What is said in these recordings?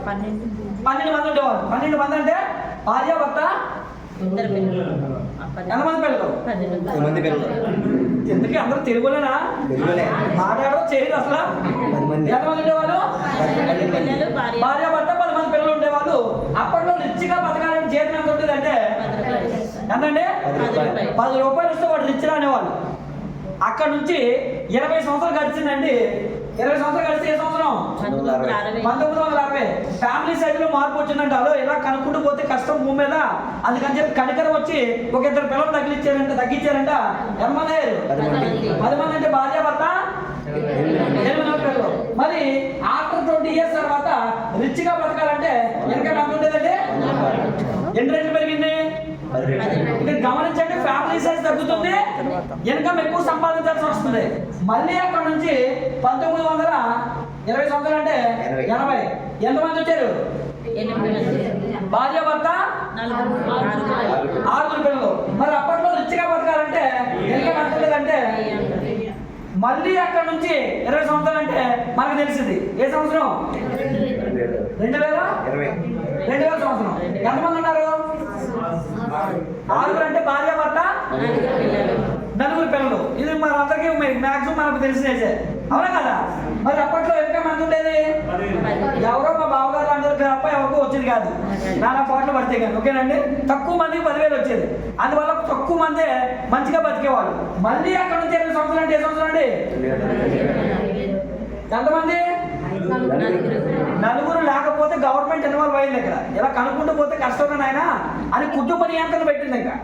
12 మంది ఉండేవాళ్ళు. 12 మంది అంటే భార్య భర్త ఎంతమంది పిల్లలు? 10 మంది పిల్లలు. ఎందుకు అందరూ తెలుగులేనా మాట్లాడడం చేయదు అసలు? ఎంతమంది ఉండేవాళ్ళు? భార్య భర్త 10 మంది పిల్లలు ఉండేవాళ్ళు. అప్పట్లో రిచ్గా బతకాలని జీతం ఎంత ఉంటుంది అంటే ఎంతండి? 10 రూపాయలు వస్తే వాడు రిచ్ అనేవాళ్ళు. అక్కడ నుంచి 20 సంవత్సరాలు గడిచిందండి. 20 సంవత్సరాలు గడిస్తే ఏ సంవత్సరం? 1960. ఫ్యామిలీ సైజ్ లో మార్పు వచ్చిందంటే అలో ఇలా కనుక్కుంటూ పోతే కష్టం భూమి మీద. అందుకని చెప్పి కనికరం వచ్చి ఒక 2 పిల్లలు తగ్గించారంట. ఎంతమంది అయ్యారు? 10 మంది అంటే భార్య భర్త 8 పిల్లలు. మరి ఆఫ్టర్ 20 years తర్వాత రిచ్ గా బతకాలంటే వెనక ఎంత ఉండేదండి? ఎన్ని రెట్లు పెరిగింది? గమనించండి, ఫ్యామిలీ సైజ్ తగ్గుతుంది, ఇన్కమ్ ఎక్కువ సంపాదించాల్సి వస్తుంది. మళ్ళీ అక్కడ నుంచి 1920 సంవత్సరాలు అంటే 80 ఎంతమంది వచ్చారు? భార్య భర్త 6 పిల్లలు. మరి అప్పట్లో రిచ్గా బతకాలంటే ఇన్కమ్ ఎంత ఉండేదంటే మళ్ళీ అక్కడ నుంచి 20 సంవత్సరాలు అంటే మనకు తెలిసింది ఏ సంవత్సరం? 2000 సంవత్సరం. ఎంతమంది ఉన్నారు? 6 అంటే భార్య భర్త 4 పిల్లలు. ఇది మన అందరికీ మ్యాక్సిమం మనకు తెలిసినేసే, అవునా కదా? మరి అప్పట్లో ఇన్కమ్ ఎంత ఉండేది? ఎవరో మా బావగారు అందరూ తప్ప ఎవరికో వచ్చేది కాదు, నానా కోట్లు పడితే కానీ. ఓకేనండి, తక్కువ మందికి 10,000 వచ్చేది. అందువల్ల తక్కువ మందే మంచిగా బతికేవాళ్ళు. మళ్ళీ అక్కడ నుంచి 20 సంవత్సరాలు అంటే ఏ సంవత్సరం అండి? ఎంతమంది? 4 లేకపోతే గవర్నమెంట్ ఇన్వాల్వ్ అయింది. ఇక్కడ ఇలా కనుక్కుంటూ పోతే కష్టం నాయన అని కుటుంబ నియంత్రణ పెట్టింది. ఇంకా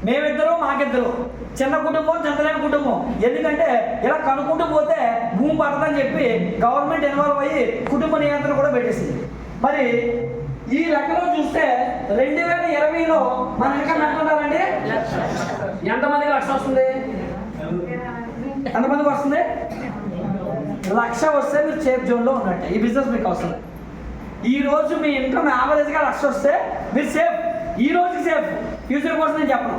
మేమిద్దరు మాకిద్దరు, చిన్న కుటుంబం చెందలేని కుటుంబం. ఎందుకంటే ఇలా కనుక్కుంటూ పోతే భూమి పడదని చెప్పి గవర్నమెంట్ ఇన్వాల్వ్ అయ్యి కుటుంబ నియంత్రణ కూడా పెట్టేసింది. మరి ఈ లెక్కలో చూస్తే 2020లో మన ఇన్కమ్ ఎంత ఉండాలండి? ఎంతమందికి 1,00,000 వస్తుంది? ఎంతమందికి వస్తుంది? 1,00,000 వస్తే మీరు సేఫ్ జోన్లో ఉన్నట్టే. ఈ బిజినెస్ మీకు అవసరం. ఈ రోజు మీ ఇన్కమ్ యావరేజ్గా 1,00,000 వస్తే మీరు సేఫ్. ఈ రోజు సేఫ్, ఫ్యూచర్ కోసం నేను చెప్పను.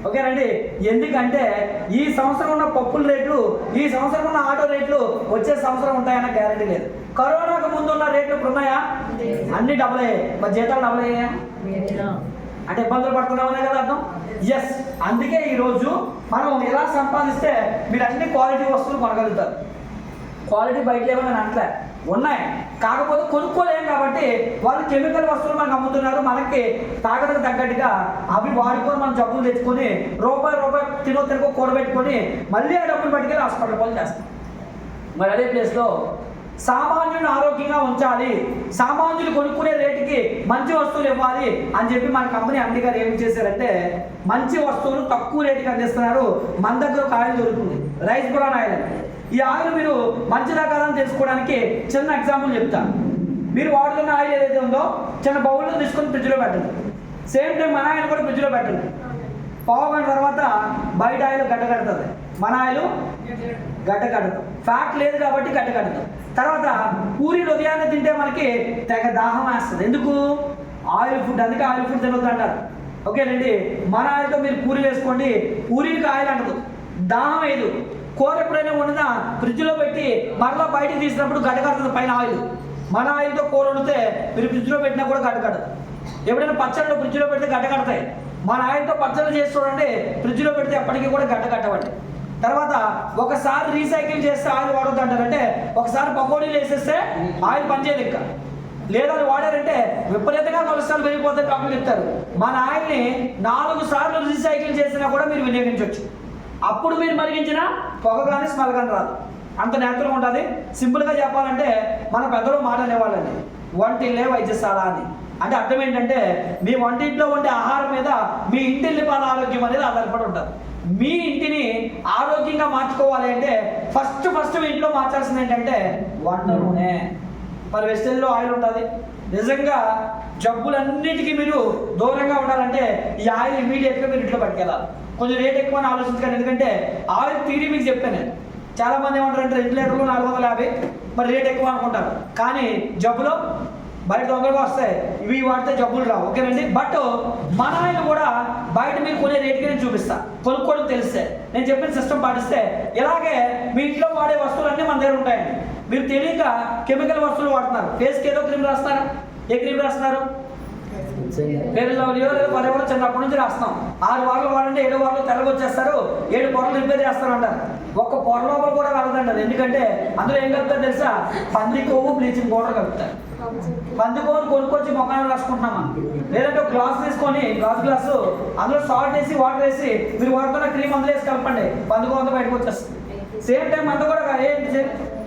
ఓకేనండి, ఎందుకంటే ఈ సంవత్సరం ఉన్న పప్పుల రేట్లు, ఈ సంవత్సరం ఉన్న ఆటో రేట్లు వచ్చే సంవత్సరం ఉంటాయన్న గ్యారంటీ లేదు. కరోనాకు ముందు ఉన్న రేట్లు ఇప్పుడు ఉన్నాయా? అన్ని డబుల్ అయ్యాయి. మరి జీతాలు డబుల్ అయ్యాయా? అంటే ఇబ్బందులు పడుతున్నామనే కదా అర్థం. ఎస్, అందుకే ఈరోజు మనం ఎలా సంపాదిస్తే మీరు అన్ని క్వాలిటీ వస్తువులు కొనగలుగుతారు. క్వాలిటీ బయట లేవని అంటలే, ఉన్నాయి, కాకపోతే కొనుక్కోలేం. కాబట్టి వాళ్ళు కెమికల్ వస్తువులు మనకు అమ్ముతున్నారు. మనకి తాగడానికి తగ్గట్టుగా అవి వాడుకొని మనం జబ్బులు తెచ్చుకొని రూపాయి తినో కూడబెట్టుకొని మళ్ళీ ఆ డబ్బులు పట్టుకెళ్ళి హాస్పిటల్ పాలు చేస్తాం. మరి అదే ప్లేస్లో సామాన్యుని ఆరోగ్యంగా ఉంచాలి, సామాన్యులు కొనుక్కునే రేటుకి మంచి వస్తువులు ఇవ్వాలి అని చెప్పి మన కంపెనీ ఎండి గారు ఏం చేశారంటే మంచి వస్తువులు తక్కువ రేటుకి అందిస్తున్నారు. మన దగ్గర ఒక ఆయిల్ దొరుకుతుంది, రైస్ బ్రాన్ ఆయిల్ అని. ఈ ఆయిల్ మీరు మంచిదా కాదని తెలుసుకోవడానికి చిన్న ఎగ్జాంపుల్ చెప్తాను. మీరు వాడుతున్న ఆయిల్ ఏదైతే ఉందో చిన్న బౌల్లో తీసుకొని ఫ్రిడ్జ్లో పెట్టండి. సేమ్ టైం మన ఆయిల్ కూడా ఫ్రిడ్జ్లో పెట్టండి. పావు గంట తర్వాత బయట ఆయిల్ గడ్డ కడుతుంది, మన ఆయిల్ గడ్డ కడతాం. ఫ్యాట్ లేదు కాబట్టి గడ్డ కడతాం. తర్వాత పూరీలు ఉదయాన్నే తింటే మనకి తెగ దాహం వేస్తుంది. ఎందుకు? Oil food. అందుకే ఆయిల్ ఫుడ్ తినొద్దు అంటారు. ఓకేనండి, మన ఆయిల్తో మీరు పూరీలు వేసుకోండి, పూరీలకు ఆయిల్ అంటదు, దాహం వేయదు. కూర ఎప్పుడైనా వండినా ఫ్రిడ్జ్లో పెట్టి మరలా బయటకు తీసినప్పుడు గడ్డ కడుతుంది పైన ఆయిల్. మన ఆయిల్తో కూర వండితే మీరు ఫ్రిడ్జ్లో పెట్టినా కూడా గడ్డ కడదు. ఎప్పుడైనా పచ్చళ్ళు ఫ్రిడ్జ్లో పెడితే గడ్డ కడతాయి. మన ఆయిల్తో పచ్చళ్ళు చేసి చూడండి, ఫ్రిడ్జ్లో పెడితే ఎప్పటికీ కూడా గడ్డ కట్టవండి. తర్వాత ఒకసారి రీసైకిల్ చేస్తే ఆయిల్ వాడొద్దు అంటారంటే ఒకసారి పకోడీలు వేసేస్తే ఆయిల్ పనిచేయదు. ఇంకా లేదా అది వాడారంటే విపరీతంగా కొలెస్ట్రాల్ పెరిగిపోతుంది డాక్టర్లు చెప్తారు. మన ఆయిల్ని 4 సార్లు రీసైకిల్ చేసినా కూడా మీరు వినియోగించవచ్చు. అప్పుడు మీరు మరిగించిన పొగ కానీ స్మెల్ కానీ రాదు, అంత నేచురల్గా ఉంటుంది. సింపుల్గా చెప్పాలంటే మన పెద్దలు మాట అనేవాళ్ళండి, వంటిల్లే వైద్యశాల అని. అంటే అర్థం ఏంటంటే మీ వంటింట్లో ఉండే ఆహారం మీద మీ ఇంటిల్లి పాల ఆరోగ్యం అనేది ఆధారపడి ఉంటుంది. మీ ఇంటిని ఆరోగ్యంగా మార్చుకోవాలి అంటే ఫస్ట్ మీ ఇంట్లో మార్చాల్సింది ఏంటంటే వంట నూనె. మరి వెజిటేబుల్లో ఆయిల్ ఉంటుంది. నిజంగా జబ్బులన్నిటికీ మీరు దూరంగా ఉండాలంటే ఈ ఆయిల్ ఇమీడియట్గా మీరు ఇంట్లో పట్టుకెళ్ళాలి. కొంచెం రేట్ ఎక్కువ అని ఆలోచించకండి, ఎందుకంటే ఆయిల్ థియరీ మీకు చెప్పాను నేను. చాలామంది ఏమంటారంటే 2 లీటర్లు 450, మరి రేట్ ఎక్కువ అనుకుంటారు. కానీ జబ్బులో బయట తొందరగా వస్తాయి, ఇవి వాడితే జబ్బులు రావు. ఓకేనండి, బట్ మన ఆయిల్ కూడా బయట మీరు కొనే రేటుకి నేను చూపిస్తాను. కొనుక్కోవడం తెలిస్తే నేను చెప్పిన సిస్టమ్ పాటిస్తే ఇలాగే మీ ఇంట్లో వాడే వస్తువులన్నీ మన దగ్గర ఉంటాయండి. మీరు తెలియక కెమికల్ వస్తువులు వాడుతున్నారు. ఫేస్కి ఏదో క్రీమ్ రాస్తారా? ఏ క్రీమ్ రాస్తున్నారు? ఫెయిర్ అండ్ లవ్లీయో లేదా పరేవో చిన్నప్పటి నుంచి రాస్తాం. 6 వారాలు వాడండి, 7 వారాలు తెల్లగా వచ్చేస్తారు, 7 పొరలు రిపేర్ చేస్తారు అంటారు. ఒక్క పొర లోపల కూడా వెళ్ళదంటారు. ఎందుకంటే అందులో ఏం కలుపుతారు తెలుసా? పంది కొవ్వు, బ్లీచింగ్ పౌడర్ కలుపుతారు. పంది కొవ్వును కొనుక్కొచ్చి మొఖాన్ని రాసుకుంటున్నామా? లేదంటే ఒక గ్లాస్ తీసుకొని గ్లాసు అందులో సాల్ట్ వేసి వాటర్ వేసి మీరు వాడుతున్న క్రీమ్ అందులో వేసి కలపండి, పంది కొవ్వు అంతా బయటకు వచ్చేస్తుంది. సేమ్ టైం అంతా కూడా ఏంటి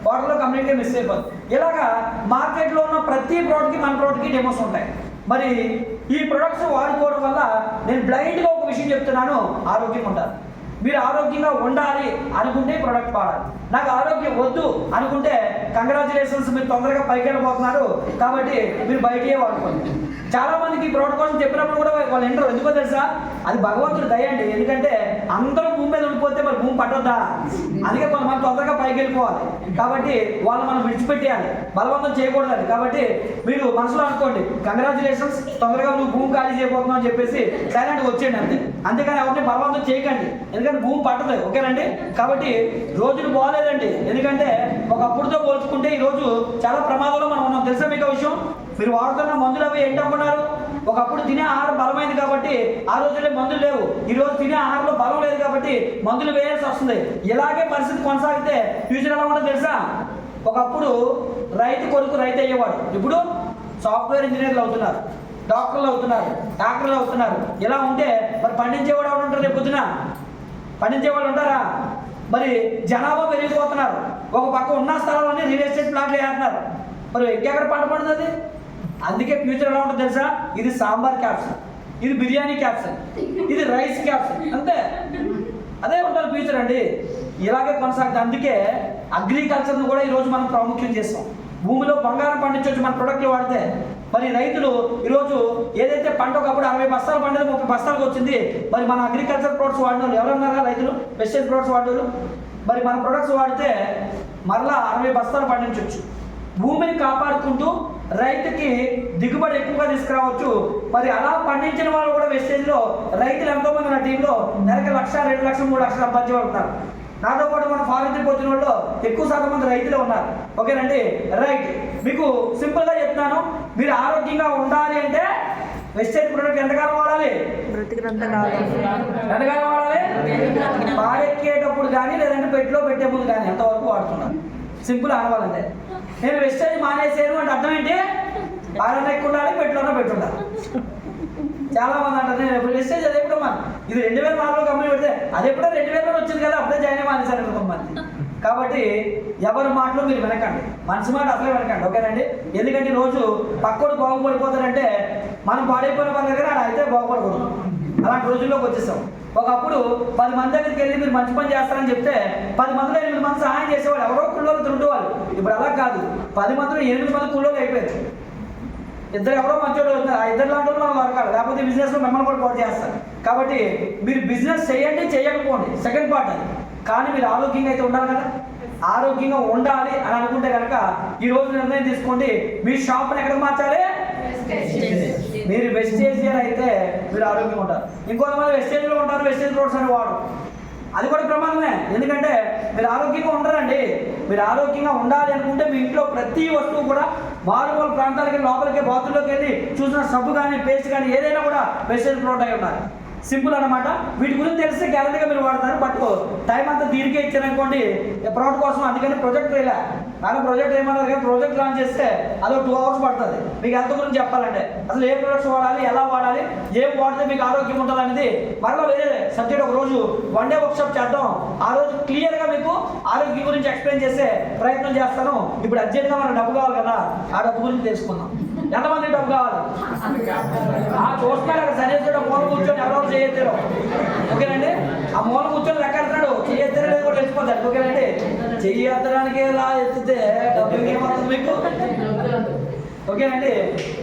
వాటర్లో కంప్లీట్గా మిస్ అయిపోతుంది. ఇలాగా మార్కెట్లో ఉన్న ప్రతి ప్రోడక్ట్కి మన ప్రోడక్ట్కి డెమోస్ ఉంటాయి. మరి ఈ ప్రొడక్ట్స్ వాడుకోవడం వల్ల నేను బ్లైండ్గా ఒక విషయం చెప్తున్నాను, ఆరోగ్యంగా ఉంటారు. మీరు ఆరోగ్యంగా ఉండాలి అనుకుంటే ఈ ప్రోడక్ట్ వాడాలి. నాకు ఆరోగ్యం వద్దు అనుకుంటే కంగ్రాచులేషన్స్, మీరు తొందరగా పైకి వెళ్ళిపోతున్నారు, కాబట్టి మీరు బయటే వాడుకోండి. చాలా మందికి ఈ ప్రోడక్ట్ కోసం చెప్పినప్పుడు కూడా వాళ్ళు ఎండరు. ఎందుకో తెలుసా? అది భగవంతుడు దయ అండి. ఎందుకంటే అందరూ భూమి మీద ఉండిపోతే మరి భూమి పట్టొద్దా? అందుకే కొంతమంది తొందరగా పైకి వెళ్ళిపోవాలి. కాబట్టి వాళ్ళు మనం విడిచిపెట్టేయాలి, బలవంతం చేయకూడదు. కాబట్టి మీరు మనసులో అనుకోండి, కంగ్రాచులేషన్స్, తొందరగా నువ్వు భూమి ఖాళీ చేయబోతున్నావు అని చెప్పేసి సైలెంట్గా వచ్చేయండి అంతే. అంతేకాని ఎవరిని బలవంతం చేయకండి, ఎందుకంటే భూమి పట్టదు. ఓకేనండి? కాబట్టి రోజులు బాగాలేదండి. ఎందుకంటే ఒకప్పుడుతో పోల్చుకుంటే ఈరోజు చాలా ప్రమాదంలో మనం ఉన్నాం. తెలుసా మీకు విషయం? మీరు వాడుతున్న మందులు అవి ఏంటనుకున్నారు? ఒకప్పుడు తినే ఆహారం బలమైంది కాబట్టి ఆ రోజుల్లో మందులు లేవు. ఈరోజు తినే ఆహారంలో బలం లేదు కాబట్టి మందులు వేయాల్సి వస్తుంది. ఇలాగే పరిస్థితి కొనసాగితే ఫ్యూచర్ ఎలా ఉంటుందో తెలుసా? ఒకప్పుడు రైతు కొడుకు రైతు అయ్యేవాడు, ఇప్పుడు సాఫ్ట్వేర్ ఇంజనీర్లు అవుతున్నారు, డాక్టర్లు అవుతున్నారు, డాక్టర్లు అవుతున్నారు. ఇలా ఉంటే మరి పండించేవాడు ఎవరు ఉంటారు? రేపు పొద్దున పండించేవాళ్ళు ఉంటారా? మరి జనాభా పెరిగిపోతున్నారు. ఒక పక్క ఉన్న స్థలాలన్నీ రియల్ ఎస్టేట్ ప్లాట్లు వేస్తున్నారు. మరి ఇంకెక్కడ పంట పడుతుంది? అందుకే ఫ్యూచర్ ఎలా ఉంటుంది తెలుసా? ఇది సాంబార్ క్యాప్సూల్, ఇది బిర్యానీ క్యాప్సూల్, ఇది రైస్ క్యాప్సూల్, అంతే. అదే ఉంటుంది ఫ్యూచర్ అండి. ఇలాగే కొనసాగుతుంది. అందుకే అగ్రికల్చర్ను కూడా ఈరోజు మనం ప్రాముఖ్యం చేస్తాం. భూమిలో బంగారం పండించవచ్చు మన ప్రొడక్ట్లు వాడితే. మరి రైతులు ఈరోజు ఏదైతే పంట ఒకప్పుడు 60 బస్తాలు పండేది 30 బస్తాలకు వచ్చింది. మరి మన అగ్రికల్చర్ ప్రొడక్ట్స్ వాడిన వాళ్ళు ఎవరన్నారా? రైతులు పెస్టిసైడ్ ప్రొడక్ట్స్ వాడేవాళ్ళు. మరి మన ప్రొడక్ట్స్ వాడితే మరలా 60 బస్తాలు పండించవచ్చు. భూమిని కాపాడుకుంటూ రైతుకి దిగుబడి ఎక్కువగా తీసుకురావచ్చు. మరి అలా పండించిన వాళ్ళు కూడా వెస్టేజ్లో రైతులు ఎంతోమంది నా టీంలో నెలకి 1,00,000, 2,00,000, 3,00,000 సంపాదించే వాళ్ళు ఉన్నారు. నాతో పాటు మన ఫారెన్ ట్రిప్ వచ్చిన వాళ్ళు ఎక్కువ శాతం మంది రైతులే ఉన్నారు. ఓకేనండి? రైట్. మీకు సింపుల్గా చెప్తున్నాను, మీరు ఆరోగ్యంగా ఉండాలి అంటే వెస్టేజ్ ప్రొడక్ట్ ఎంతకాలం వాడాలి? ఎంతకాలం వాడాలి? పాడెక్కేటప్పుడు కానీ లేదంటే పెట్టిలో పెట్టే ముందు కానీ ఎంతవరకు వాడుతున్నారు? సింపుల్ అనవాలంటే. నేను వెస్టేజ్ మానేసాను అంటే అర్థం ఏంటి? పాలన ఎక్కువ ఉండాలి, పెట్టిలోనే పెట్టుండాలి. చాలా మంది అంటారు నేను ఎప్పుడు వెస్టేజ్ అది ఎప్పుడు మన ఇది 2004లో కంపెనీ పెడితే అది ఎప్పుడో 2000లో వచ్చింది కదా, అప్పుడే జాయిన్ మానేశారు కొంతమంది. కాబట్టి ఎవరి మాటలు మీరు వినకండి, మనసు మాట అసలే వినకండి. ఓకేనండి? ఎందుకంటే రోజు పక్కోడు బాగుపడిపోతాడంటే మనం పాడైపోయిన వాళ్ళ దగ్గర అయితే బాగుపడకూడదు. అలాంటి రోజుల్లోకి వచ్చేసాం. ఒకప్పుడు 10 మంది దగ్గరికి వెళ్ళి మీరు మంచి పని చేస్తారని చెప్తే 10 మందిలో 8 మంది సహాయం చేసేవాళ్ళు, ఎవరో కుళ్ళోళ్ళు తింటేవాళ్ళు. ఇప్పుడు అలా కాదు, 10 మందిలో 8 మంది కుళ్ళోళ్ళు అయిపోయారు. ఇద్దరు ఎవరో మంచోడు అవుతున్నారు, ఆ ఇద్దరు లాంటి వాళ్ళు మనం దొరకాలి, లేకపోతే బిజినెస్లో మిమ్మల్ని కూడా పోటీ చేస్తారు. కాబట్టి మీరు బిజినెస్ చేయండి, చేయకపోండి సెకండ్ పార్ట్ అది. కానీ మీరు ఆరోగ్యంగా అయితే ఉండాలి కదా. ఆరోగ్యంగా ఉండాలి అని అనుకుంటే కనుక ఈ రోజు నిర్ణయం తీసుకోండి, మీ షాప్ని ఎక్కడికి మార్చాలి? మీరు వెస్టేజియన్ అయితే మీరు ఆరోగ్యంగా ఉంటారు. ఇంకొంతమంది వెస్టేజ్లో ఉంటారు, వెస్టేజ్ రోడ్స్ అని వాడు, అది కూడా ప్రమాదమే. ఎందుకంటే మీరు ఆరోగ్యంగా ఉండరండి. మీరు ఆరోగ్యంగా ఉండాలి అనుకుంటే మీ ఇంట్లో ప్రతి వస్తువు కూడా మారుమూల ప్రాంతాలకి లోపలికి బాత్రూంలోకి వెళ్ళి చూసిన సబ్బు కానీ పేస్ట్ కానీ ఏదైనా కూడా వెస్టేజ్ ప్రోడక్ట్ అయి ఉండాలి. సింపుల్ అనమాట. వీటి గురించి తెలిస్తే గ్యారంటీగా మీరు వాడతారు. బట్ టైం అంతా దీనికే ఇచ్చారనుకోండి ప్రోడక్ట్ కోసం. అందుకని ప్రొజెక్ట్ ఇలా కానీ ప్రొజెక్ట్ ఏమన్నారు కానీ ప్రాజెక్ట్ లాంచ్ చేస్తే అదో 2 hours పడుతుంది. మీకు హెల్త్ గురించి చెప్పాలంటే అసలు ఏ ప్రొడక్ట్స్ వాడాలి, ఎలా వాడాలి, ఏం వాడితే మీకు ఆరోగ్యం ఉంటుంది అనేది మరలా వేరే సబ్జెక్ట్ ఒక రోజు 1 day వర్క్షాప్ చేద్దాం. ఆ రోజు క్లియర్గా మీకు ఆరోగ్యం గురించి ఎక్స్ప్లెయిన్ చేసే ప్రయత్నం చేస్తాను. ఇప్పుడు అర్జెంట్గా మనకు డబ్బు కావాలి కదా, ఆ డబ్బు గురించి తెలుసుకుందాం. ఎంతమంది డబ్బు కావాలి? చూస్తున్నారు అక్కడ సరిగ్గా మూల కూర్చొని ఎవరో చేయొద్దు. ఓకేనండి? ఆ మూల కూర్చొని లెక్కెడుతున్నాడు, చేయొద్దు లేదు కూడా తెలిసిపోతాడు. ఓకేనండి? చెయ్యడానికి ఎలా ఎత్తితే డబ్బులు ఏమవుతుంది మీకు? ఓకేనండి?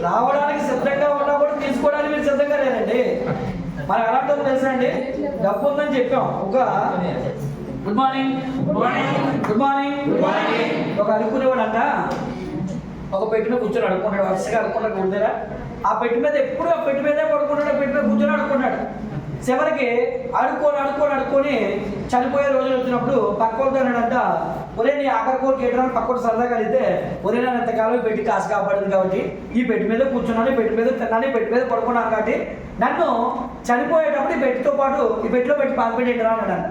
రావడానికి సిద్ధంగా ఉన్నా కూడా తీసుకోవడానికి మీరు సిద్ధంగా లేదండి. మనకు అలాంటి తెలుసా అండి? డబ్బు ఉందని చెప్పాం. ఒక గుడ్ మార్నింగ్, గుడ్ మార్నింగ్, ఒక అనుకునేవాడు అంట ఒక పెట్టి మీద కూర్చొని అడుక్కుంటాడు, వరుసగా అడుక్కుంటాడు. ఉండేరా ఆ పెట్టి మీద ఎప్పుడు ఆ పెట్టి మీదే పడుకుంటాడు, పెట్టి మీద కూర్చొని అడుక్కుంటాడు. చివరికి అడుక్కొని చనిపోయే రోజులు వచ్చినప్పుడు పక్కోడితో అన్నాడంట, ఒరే నీ ఆఖరి కోరిక ఏంటని పక్కోడు సరదాగా అడిగితే, ఒరే నేను ఎంతకాలం పెట్టి కాసు కాపాడింది కాబట్టి ఈ పెట్టి మీద కూర్చున్నాను, ఈ పెట్టి మీద తిన్నాను, ఈ పెట్టి మీద పడుకున్నాను కాబట్టి నన్ను చనిపోయేటప్పుడు ఈ పెట్టితో పాటు ఈ పెట్టిలో పెట్టి పాతిపెట్టి ఏంటరా అన్నాడంట.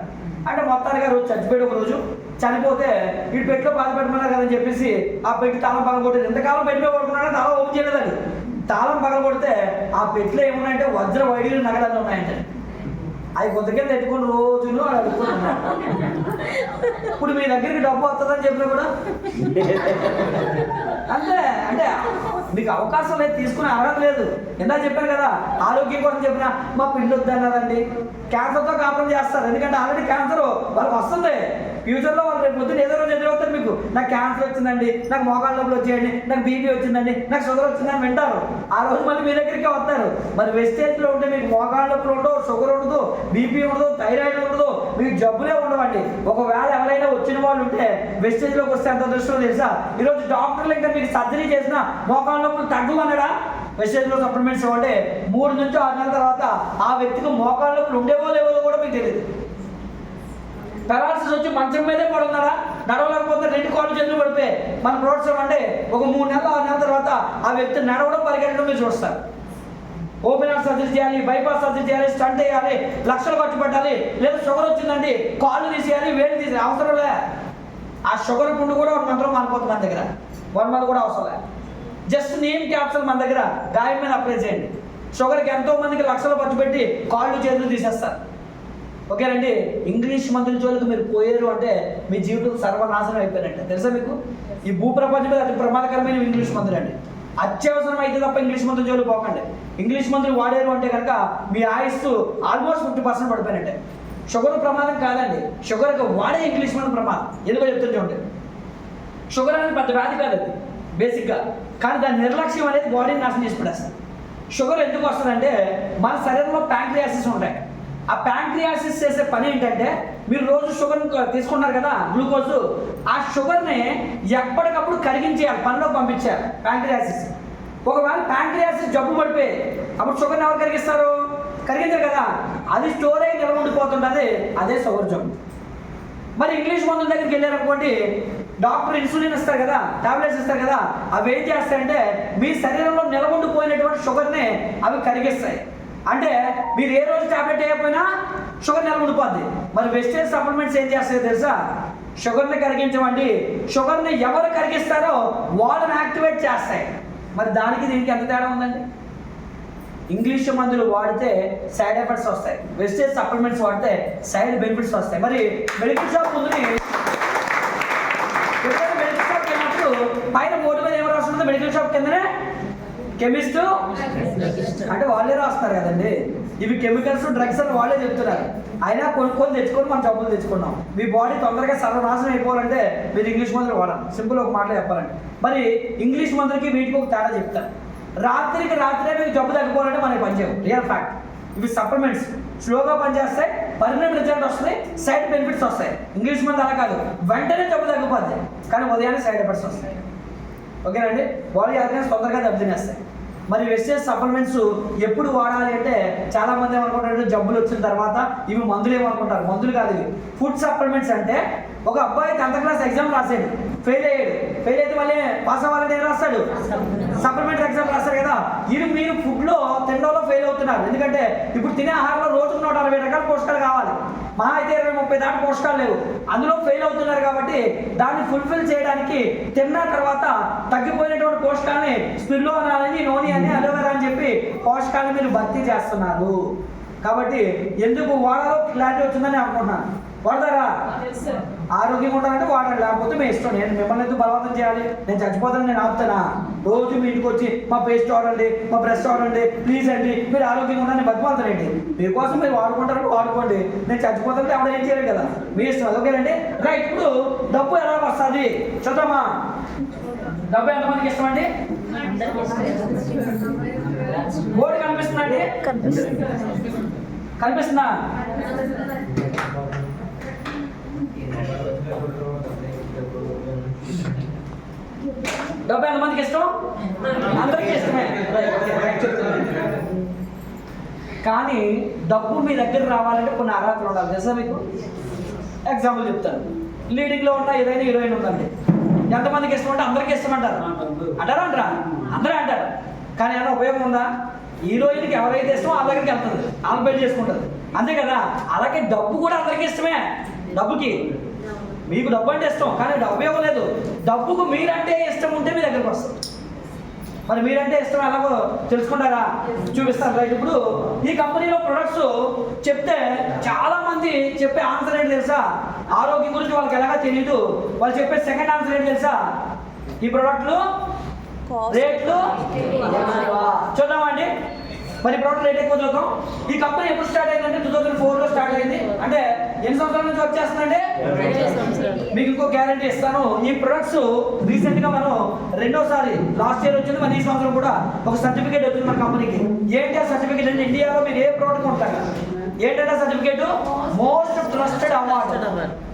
అంటే మొత్తానికి ఆ రోజు చచ్చిపోయాడు. ఒక రోజు చనిపోతే ఈ పెట్టిలో పాతిపెట్టమన్నారు కదని చెప్పేసి ఆ పెట్టి తాళం పగల కొట్టేది. ఎంతకాలం పెట్టి మీద పడుకున్నాడో తాళం ఓపెన్ చేయలేదండి. తాళం పగల కొడితే ఆ పెట్టిలో ఏమున్నాయంటే వజ్ర వైడీలు నగలన్నీ ఉన్నాయంటే. అవి కొంతకెళ్ళి ఎత్తుకుని రోజును అలా అడుగుతున్నాడు. ఇప్పుడు మీ దగ్గరికి డబ్బు వస్తుందని చెప్పినా కూడా అంతే. అంటే మీకు అవకాశం లేదు, తీసుకునే అర్హత లేదు. ఎంత చెప్పాను కదా, ఆరోగ్యం కోసం చెప్పినా మా పిల్లలు వద్దన్నారండి. క్యాన్సర్తో కాపురం చేస్తారు, ఎందుకంటే ఆల్రెడీ క్యాన్సర్ వాళ్ళకి వస్తుంది. ఫ్యూచర్లో వాళ్ళు రేపు పొద్దున్న ఏదో రోజు ఎదురవుతారు. మీకు నాకు క్యాన్సర్ వచ్చిందండి, నాకు మోకాళ్ళ నొప్పులు వచ్చేయండి, నాకు బీపీ వచ్చిందండి, నాకు షుగర్ వచ్చిందని వింటారు. ఆ రోజు మళ్ళీ మీ దగ్గరికి వస్తారు. మరి వెస్టేజ్లో ఉంటే మీకు మోకాళ్ళ నొప్పులు ఉండవు, షుగర్ ఉండదు, బీపీ ఉండదు, థైరాయిడ్ ఉండదు, మీకు జబ్బులే ఉండవండి. ఒకవేళ ఎవరైనా వచ్చిన వాళ్ళు ఉంటే వెస్టేజ్లోకి వస్తే ఎంత దృష్టిలో తెలుసా, ఈరోజు డాక్టర్లు ఇంకా మీకు సర్జరీ చేసిన మోకాళ్ళ నొప్పులు తగ్గమన్నాడా? వెస్టేజ్లో సప్లిమెంట్స్ ఇవ్వండి. 3 నుంచి 6 నెలల తర్వాత ఆ వ్యక్తికి మోకాళ్ళ నొప్పులు ఉండేవో లేవో కూడా మీకు తెలియదు. పెరాలసిస్ వచ్చి మంచం మీదే పడున్నారా, నడవలేకపోతే 2 కాళ్ళు చేతులు పడిపోయి మన ప్రోత్సాహం అంటే ఒక 3 నెలలు 6 నెలల తర్వాత ఆ వ్యక్తి నడవడం పరిగెట్టడం మీరు చూస్తారు. ఓపెన్ హార్ట్ సర్జరీ చేయాలి, బైపాస్ సర్జరీ చేయాలి, స్టంట్ వేయాలి, లక్షలు ఖర్చు పెట్టాలి, లేదా షుగర్ వచ్చిందండి కాళ్ళు తీసేయాలి, వేడి తీసేయాలి, అవసరంలే. ఆ షుగర్ పుండు కూడా 1 మంత్లో మారిపోతుంది మన దగ్గర. 1 మంత్ కూడా అవసరం. జస్ట్ నేమ్ క్యాప్సూల్ మన దగ్గర గాయం మీద అప్లై చేయండి. షుగర్కి ఎంతో మందికి లక్షలు ఖర్చు పెట్టి కాళ్ళు చేతులు తీసేస్తారు. ఓకేనండి. ఇంగ్లీష్ మందుల జోలికి మీరు పోయారు అంటే మీ జీవితం సర్వనాశనం అయిపోయినట్టే. తెలుసా మీకు? ఈ భూప్రపంచం మీద అతి ప్రమాదకరమైన ఇంగ్లీష్ మందులు అండి. అత్యవసరం అయితే తప్ప ఇంగ్లీష్ మందుల జోలికి పోకండి. ఇంగ్లీష్ మందులు వాడారు అంటే కనుక మీ ఆయుస్సు ఆల్మోస్ట్ 50% పడిపోయినట్టే. షుగర్ ప్రమాదం కాదండి, షుగర్కి వాడే ఇంగ్లీష్ మందు ప్రమాదం. ఎందుకో చెప్తుంటే ఉంటే షుగర్ అనేది పెద్ద వ్యాధి కాదు అది బేసిక్గా, కానీ దాని నిర్లక్ష్యం అనేది బాడీని నాశనం చేసి పడేస్తుంది. షుగర్ ఎందుకు వస్తుందంటే మన శరీరంలో ప్యాంక్రియాసిస్ ఉంటాయి. ఆ ప్యాంక్రియాసిస్ చేసే పని ఏంటంటే, మీరు రోజు షుగర్ తీసుకుంటారు కదా, గ్లూకోజ్, ఆ షుగర్ని ఎప్పటికప్పుడు కరిగించేయాలి, పనిలో పంపించాలి ప్యాంక్రియాసిస్. ఒకవేళ ప్యాంక్రియాసిస్ జబ్బు పడిపోయి అప్పుడు షుగర్ని ఎవరు కరిగిస్తారు? కరిగించారు కదా, అది స్టోర్ అయ్యి నిల్వ ఉండిపోతుంటుంది, అదే షుగర్ జబ్బు. మరి ఇంగ్లీష్ మందుల దగ్గరికి వెళ్ళారనుకోండి, డాక్టర్ ఇన్సులిన్ ఇస్తారు కదా, టాబ్లెట్స్ ఇస్తారు కదా, అవి ఏం చేస్తాయంటే మీ శరీరంలో నిలబడిపోయినటువంటి షుగర్ని అవి కరిగిస్తాయి. అంటే మీరు ఏ రోజు టాబ్లెట్ వేయకపోయినా షుగర్ నిల్వ ఉండిపోద్ది. మరి వెస్టేజ్ సప్లిమెంట్స్ ఏం చేస్తాయో తెలుసా? షుగర్ని కరిగించమండి. షుగర్ని ఎవరు కరిగిస్తారో వాళ్ళని యాక్టివేట్ చేస్తాయి. మరి దానికి దీనికి ఎంత తేడా ఉందండి? ఇంగ్లీష్ మందులు వాడితే సైడ్ ఎఫెక్ట్స్ వస్తాయి, వెస్టేజ్ సప్లిమెంట్స్ వాడితే సైడ్ బెనిఫిట్స్ వస్తాయి. మరి మెడికల్ షాప్ ముందుని మెడికల్ షాప్కి వెళ్ళినప్పుడు పైన బోర్డు మీద ఏమో రాస్తుందో మెడికల్ షాప్ కిందనే కెమిస్ట్ అంటే వాళ్ళే రాస్తారు కదండి. ఇవి కెమికల్స్, డ్రగ్స్ అని వాళ్ళే చెప్తున్నారు. అయినా కొనుక్కొని తెచ్చుకొని మనం జబ్బులు తెచ్చుకున్నాం. మీ బాడీ తొందరగా సర్వనాశనం అయిపోవాలంటే మీరు ఇంగ్లీష్ మందులు వాడాలి. సింపుల్ ఒక మాటలో చెప్పాలంటే. మరి ఇంగ్లీష్ మందులకి వీటికి ఒక తేడా చెప్తాను. రాత్రికి రాత్రే మీకు జబ్బు తగ్గిపోవాలంటే మనకి పనిచేయవు, రియల్ ఫ్యాక్ట్. ఇవి సప్లిమెంట్స్ స్లోగా పనిచేస్తాయి, పర్మనెంట్ రిజల్ట్ వస్తుంది, సైడ్ బెనిఫిట్స్ వస్తాయి. ఇంగ్లీష్ మందు అలా కాదు, వెంటనే జబ్బు తగ్గిపోద్ది, కానీ ఉదయాన్నే సైడ్ ఎఫెక్ట్స్ వస్తాయి. ఓకేనండి. బాడీ ఆర్గన్స్ తొందరగా దెబ్బతినేస్తాయి. మరి వెస్టేజ్ సప్లిమెంట్స్ ఎప్పుడు వాడాలి అంటే చాలా మంది ఏమనుకుంటారు, జబ్బులు వచ్చిన తర్వాత ఇవి మందులు ఏమనుకుంటారు. మందులు కాదు ఇవి, ఫుడ్ సప్లిమెంట్స్. అంటే ఒక అబ్బాయి 10th క్లాస్ ఎగ్జామ్ రాసాడు, ఫెయిల్ అయ్యాడు. ఫెయిల్ అయితే మళ్ళీ పాస్ అవ్వాలంటే ఏం రాస్తాడు? సప్లిమెంటరీ ఎగ్జామ్ రాస్తారు కదా. ఇది మీరు ఫుడ్లో తినడంలో ఫెయిల్ అవుతున్నారు. ఎందుకంటే ఇప్పుడు తినే ఆహారంలో రోజుకు 160 రకాల పోషకాలు కావాలి, మహా అయితే 20-30 దాకా పోషకాలు లేవు. అందులో ఫెయిల్ అవుతున్నారు కాబట్టి దాన్ని ఫుల్ఫిల్ చేయడానికి తిన్న తర్వాత తగ్గిపోయినటువంటి పోషకాలని స్పిర్లో అని, నోని అని, అలోవెరా అని చెప్పి పోషకాలను మీరు భర్తీ చేస్తున్నారు. కాబట్టి ఎందుకు వాడాలో క్లారిటీ వచ్చిందని అనుకుంటున్నాను. వాడతారా? ఆరోగ్యంగా ఉండాలంటే వాడండి, లేకపోతే మీ ఇష్టం. నేను మిమ్మల్ని ఎందుకు బలవంతం చేయాలి? నేను చచ్చిపోతాను, నేను ఆపుతానా? రోజు మీ ఇంటికి వచ్చి మా పేస్ట్ వాడండి, మా బ్రష్ వాడండి, ప్లీజ్ అండి, మీరు ఆరోగ్యంగా ఉండాలని బతిమాలుతానండి. మీకోసం మీరు వాడుకుంటారంటే వాడుకోండి, నేను చచ్చిపోతానంటే ఎవడ ఏం చేయలేదు కదా, మీ ఇష్టం. ఓకేనండి. రైట్. ఇప్పుడు డబ్బు ఎలా వస్తుంది చూద్దామా? డబ్బు ఎంతమందికి ఇష్టం అండి? బోర్డు కనిపిస్తుందండి? కనిపిస్తుందా? డబ్బు ఎంతమందికి ఇష్టం? అందరికీ ఇష్టమే. కానీ డబ్బు మీ దగ్గర రావాలంటే కొన్ని అర్హతలు ఉండాలి. తెలుసా మీకు? ఎగ్జాంపుల్ చెప్తాను. లీడింగ్లో ఉన్న ఏదైనా హీరోయిన్ ఉందండి, ఎంతమందికి ఇష్టం అంటే అందరికీ ఇష్టం అంటారు. అంటారా అంటారా? అందరూ అంటారు. కానీ ఏమైనా ఉపయోగం ఉందా? హీరోయిన్కి ఎవరైతే ఇష్టమో వాళ్ళ దగ్గరికి వెళ్తుంది, వాళ్ళు పెళ్లి చేసుకుంటుంది, అంతే కదా. అలాగే డబ్బు కూడా అందరికీ ఇష్టమే. డబ్బుకి మీకు డబ్బు అంటే ఇష్టం, కానీ ఉపయోగం లేదు. డబ్బుకు మీరంటే ఇష్టం ఉంటే మీ దగ్గరికి వస్తుంది. మరి మీరంటే ఇష్టం ఎలాగో తెలుసుకుంటారా? చూపిస్తాను. రైట్, ఇప్పుడు ఈ కంపెనీలో ప్రొడక్ట్స్ చెప్తే చాలా మంది చెప్పే ఆన్సర్ ఏంటి తెలుసా? ఆరోగ్యం గురించి వాళ్ళకి ఎలాగా తెలియదు. వాళ్ళు చెప్పే సెకండ్ ఆన్సర్ ఏంటి తెలుసా? ఈ ప్రొడక్ట్లు రేట్లు చూద్దామండి. మరి ప్రోడక్ట్ రేట్ ఎక్కువ చూద్దాం. ఈ కంపెనీ ఎప్పుడు స్టార్ట్ అయిందంటే 2004లో స్టార్ట్ అయింది. అంటే ఎన్ని సంవత్సరాల నుంచి వర్క్ చేస్తుందంటే మీకు ఇంకో గ్యారంటీ ఇస్తాను. ఈ ప్రొడక్ట్స్ రీసెంట్గా మనం రెండోసారి లాస్ట్ ఇయర్ వచ్చింది, మరి ఈ సంవత్సరం కూడా ఒక సర్టిఫికేట్ వచ్చింది మన కంపెనీకి. ఏంటి ఆ సర్టిఫికేట్ అంటే ఇండియాలో మీరు ఏ ప్రోడక్ట్ కొంటారు ఏంటంటే సర్టిఫికేట్ మోస్ట్ ట్రస్టెడ్ అవార్డ్.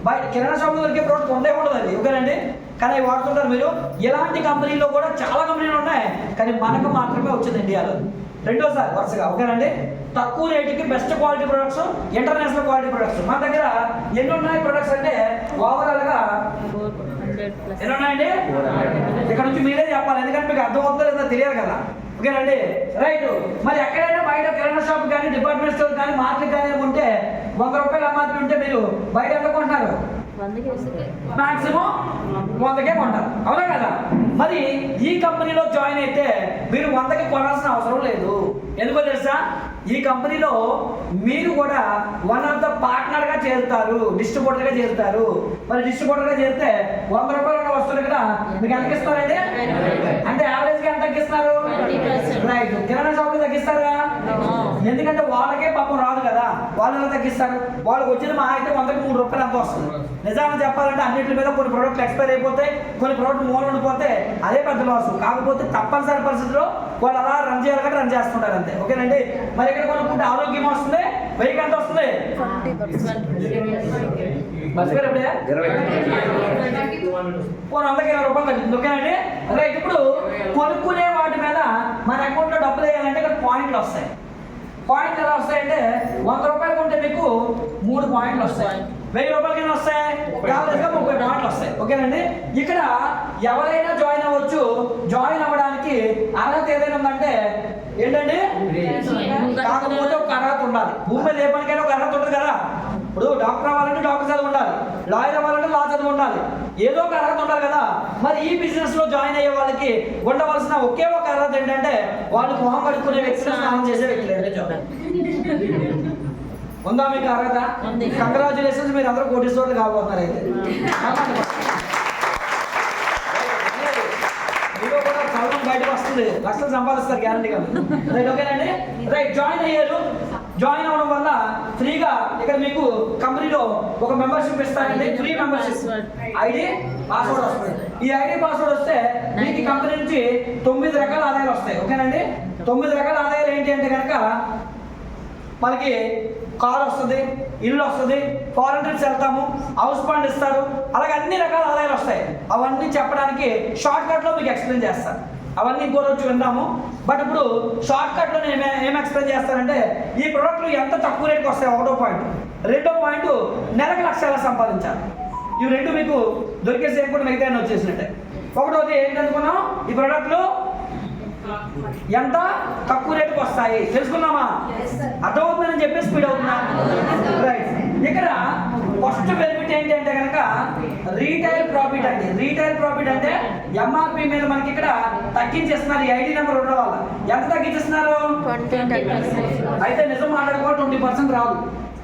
బయట కిరాణా షాప్ దొరికే ప్రోడక్ట్ కొండే ఉండదు అది, ఓకేనండి. కానీ అవి వాడుతుంటారు మీరు. ఇలాంటి కంపెనీలో కూడా చాలా కంపెనీలు ఉన్నాయి, కానీ మనకు మాత్రమే వచ్చింది ఇండియాలో రెండోసారి వరుసగా, ఓకేనండి. తక్కువ రేటుకి best quality products, international quality products. మన దగ్గర ఎన్ని ఉన్నాయి ప్రొడక్ట్స్ అంటే ఓవరాల్గా ఎన్ని ఉన్నాయండి? ఇక్కడ నుంచి మీరే చెప్పాలి, ఎందుకంటే మీకు అర్థం అవుతుందో లేదో తెలియదు కదా, ఓకేనండి. రైట్, మరి ఎక్కడైనా బయట కిరాణా షాప్ కానీ డిపార్ట్మెంట్ స్టోర్ కానీ మార్కెట్ కానీ ఉంటే 100 రూపాయలు అమ్మాలి ఉంటే మీరు బయట ఎంత కొంటున్నారు? మాక్సిమం 100కే కొంటారు, అవునా కదా. మరి ఈ కంపెనీలో జాయిన్ అయితే మీరు 100కి కొనాల్సిన అవసరం లేదు. ఎందుకో తెలుసా? ఈ కంపెనీలో మీరు కూడా వన్ ఆఫ్ ద పార్ట్నర్గా చేరుతారు, డిస్ట్రిబ్యూటర్గా చేరుతారు. మరి డిస్ట్రిబ్యూటర్గా చేరితే 100 రూపాయలు ఉన్న వస్తువులు కదా మీకు ఎంత ఇస్తారండి? అంటే యావరేజ్గా ఎంత తగ్గిస్తున్నారు? రైట్, కిరాణా షాప్లో తగ్గిస్తారా? ఎందుకంటే వాళ్ళకే పాపం రాదు కదా, వాళ్ళు ఎలా తగ్గిస్తారు? వాళ్ళకి వచ్చింది మా అయితే 100కి 3 రూపాయలు ఎంత వస్తుంది. నిజాన్ని చెప్పాలంటే అన్నింటి మీద కొన్ని ప్రోడక్ట్లు ఎక్స్పైర్ అయిపోతాయి, కొన్ని ప్రోడక్ట్ మూల ఉండిపోతే అదే పెద్ద లాస్. కాకపోతే తప్పనిసరి పరిస్థితిలో వాళ్ళు అలా రన్ చేయాలి కాబట్టి రన్ చేస్తుంటారు అంతే, ఓకేనండి. మరి ఇక్కడ కొనుక్కుంటే ఆరోగ్యం వస్తుంది, వెయ్యికి ఎంత వస్తుంది? మర్చిపోయారు ఎప్పుడే? 100కి 20 రూపాయలు తగ్గుతుంది, ఓకేనండి. రైట్, ఇప్పుడు కొనుక్కునే వాటి మీద మన అకౌంట్లో డబ్బులు వేయాలంటే ఇక్కడ పాయింట్లు వస్తాయి. పాయింట్లు ఎలా వస్తాయంటే 100 రూపాయలు కొంటే మీకు 3 పాయింట్లు వస్తాయి, 1000 రూపాయలకి ఎన్ని వస్తాయి? యావరేజ్గా 30 పాయింట్లు వస్తాయి, ఓకేనండి. ఇక్కడ ఎవరైనా జాయిన్ అవ్వచ్చు. జాయిన్ అవ్వడానికి అర్హత ఏదైనా ఉందంటే ఏంటండి? కాకపోతే ఒక అర్హత ఉండాలి. భూమి మీద ఏ పనికైనా ఒక అర్హత ఉంటుంది కదా. ఇప్పుడు డాక్టర్ అవ్వాలంటే డాక్టర్ చదువు ఉండాలి, లాయర్ అవ్వాలంటే లా చదువు ఉండాలి, ఏదో ఒక అర్హత ఉండాలి కదా. మరి ఈ బిజినెస్ లో జాయిన్ అయ్యే వాళ్ళకి ఉండవలసిన ఒకే ఒక అర్హత ఏంటంటే వాళ్ళు మొహం కడుక్కునే వ్యక్తులు, స్నానం చేసే వ్యక్తులు. ఉందా మీకు అర్హత? కంగ్రాచులేషన్స్, మీరు అందరూ కోటీశ్వరులు కాబోతున్నారు. అయితే మీలో కూడా చదువు బయటకు వస్తుంది, లక్షలు సంపాదిస్తారు గ్యారంటీగా. రైట్, ఓకేనండి. రైట్, జాయిన్ అయ్యారు. జాయిన్ అవ్వడం వల్ల ఫ్రీగా ఇక్కడ మీకు కంపెనీలో ఒక మెంబర్షిప్ ఇస్తారండి, ఫ్రీ మెంబర్షిప్. ఐడి పాస్వర్డ్ వస్తుంది. ఈ ఐడి పాస్వర్డ్ వస్తే మీకు కంపెనీ నుంచి 9 రకాల ఆదాయాలు వస్తాయి, ఓకేనండి. 9 రకాల ఆదాయాలు ఏంటి అంటే కనుక మనకి కార్ వస్తుంది, ఇల్లు వస్తుంది, ఫారెన్ ట్రిప్స్ వెళ్తాము, హౌస్ ఫండ్ ఇస్తారు, అలాగే అన్ని రకాల ఆదాయాలు వస్తాయి. అవన్నీ చెప్పడానికి షార్ట్ కట్లో మీకు ఎక్స్ప్లెయిన్ చేస్తాను. అవన్నీ ఇంకో రోజు విందాము. బట్ ఇప్పుడు షార్ట్ కట్లో నేను ఏం ఎక్స్ప్లెయిన్ చేస్తానంటే ఈ ప్రోడక్ట్లు ఎంత తక్కువ రేట్కి వస్తాయి, 1వ పాయింట్. 2వ పాయింట్, నెలకు 1 లక్ష ఎలా సంపాదించాలి. ఇవి రెండు మీకు దొరికేసి కూడా మిగతా వచ్చేసినట్టే. ఒకటోది ఏంటనుకున్నాం, ఈ ప్రోడక్ట్లు ఎంత తక్కువ రేటుకి వస్తాయి తెలుసుకున్నామా? అర్థమవుతుందని చెప్పి స్పీడ్ అవుతున్నా. రైట్, ఇక్కడ ఫస్ట్ బెనిఫిట్ ఏంటి అంటే కనుక రీటైల్ ప్రాఫిట్ అండి. రీటైల్ ప్రాఫిట్ అంటే ఎంఆర్పి మీద మనకి ఇక్కడ తగ్గించేస్తున్నారు. ఈ ఐడి నెంబర్ ఉన్న వాళ్ళ ఎంత తగ్గించేస్తున్నారు? 20%. అయితే నిజం మాట్లాడుకోవాలి 20% రాదు.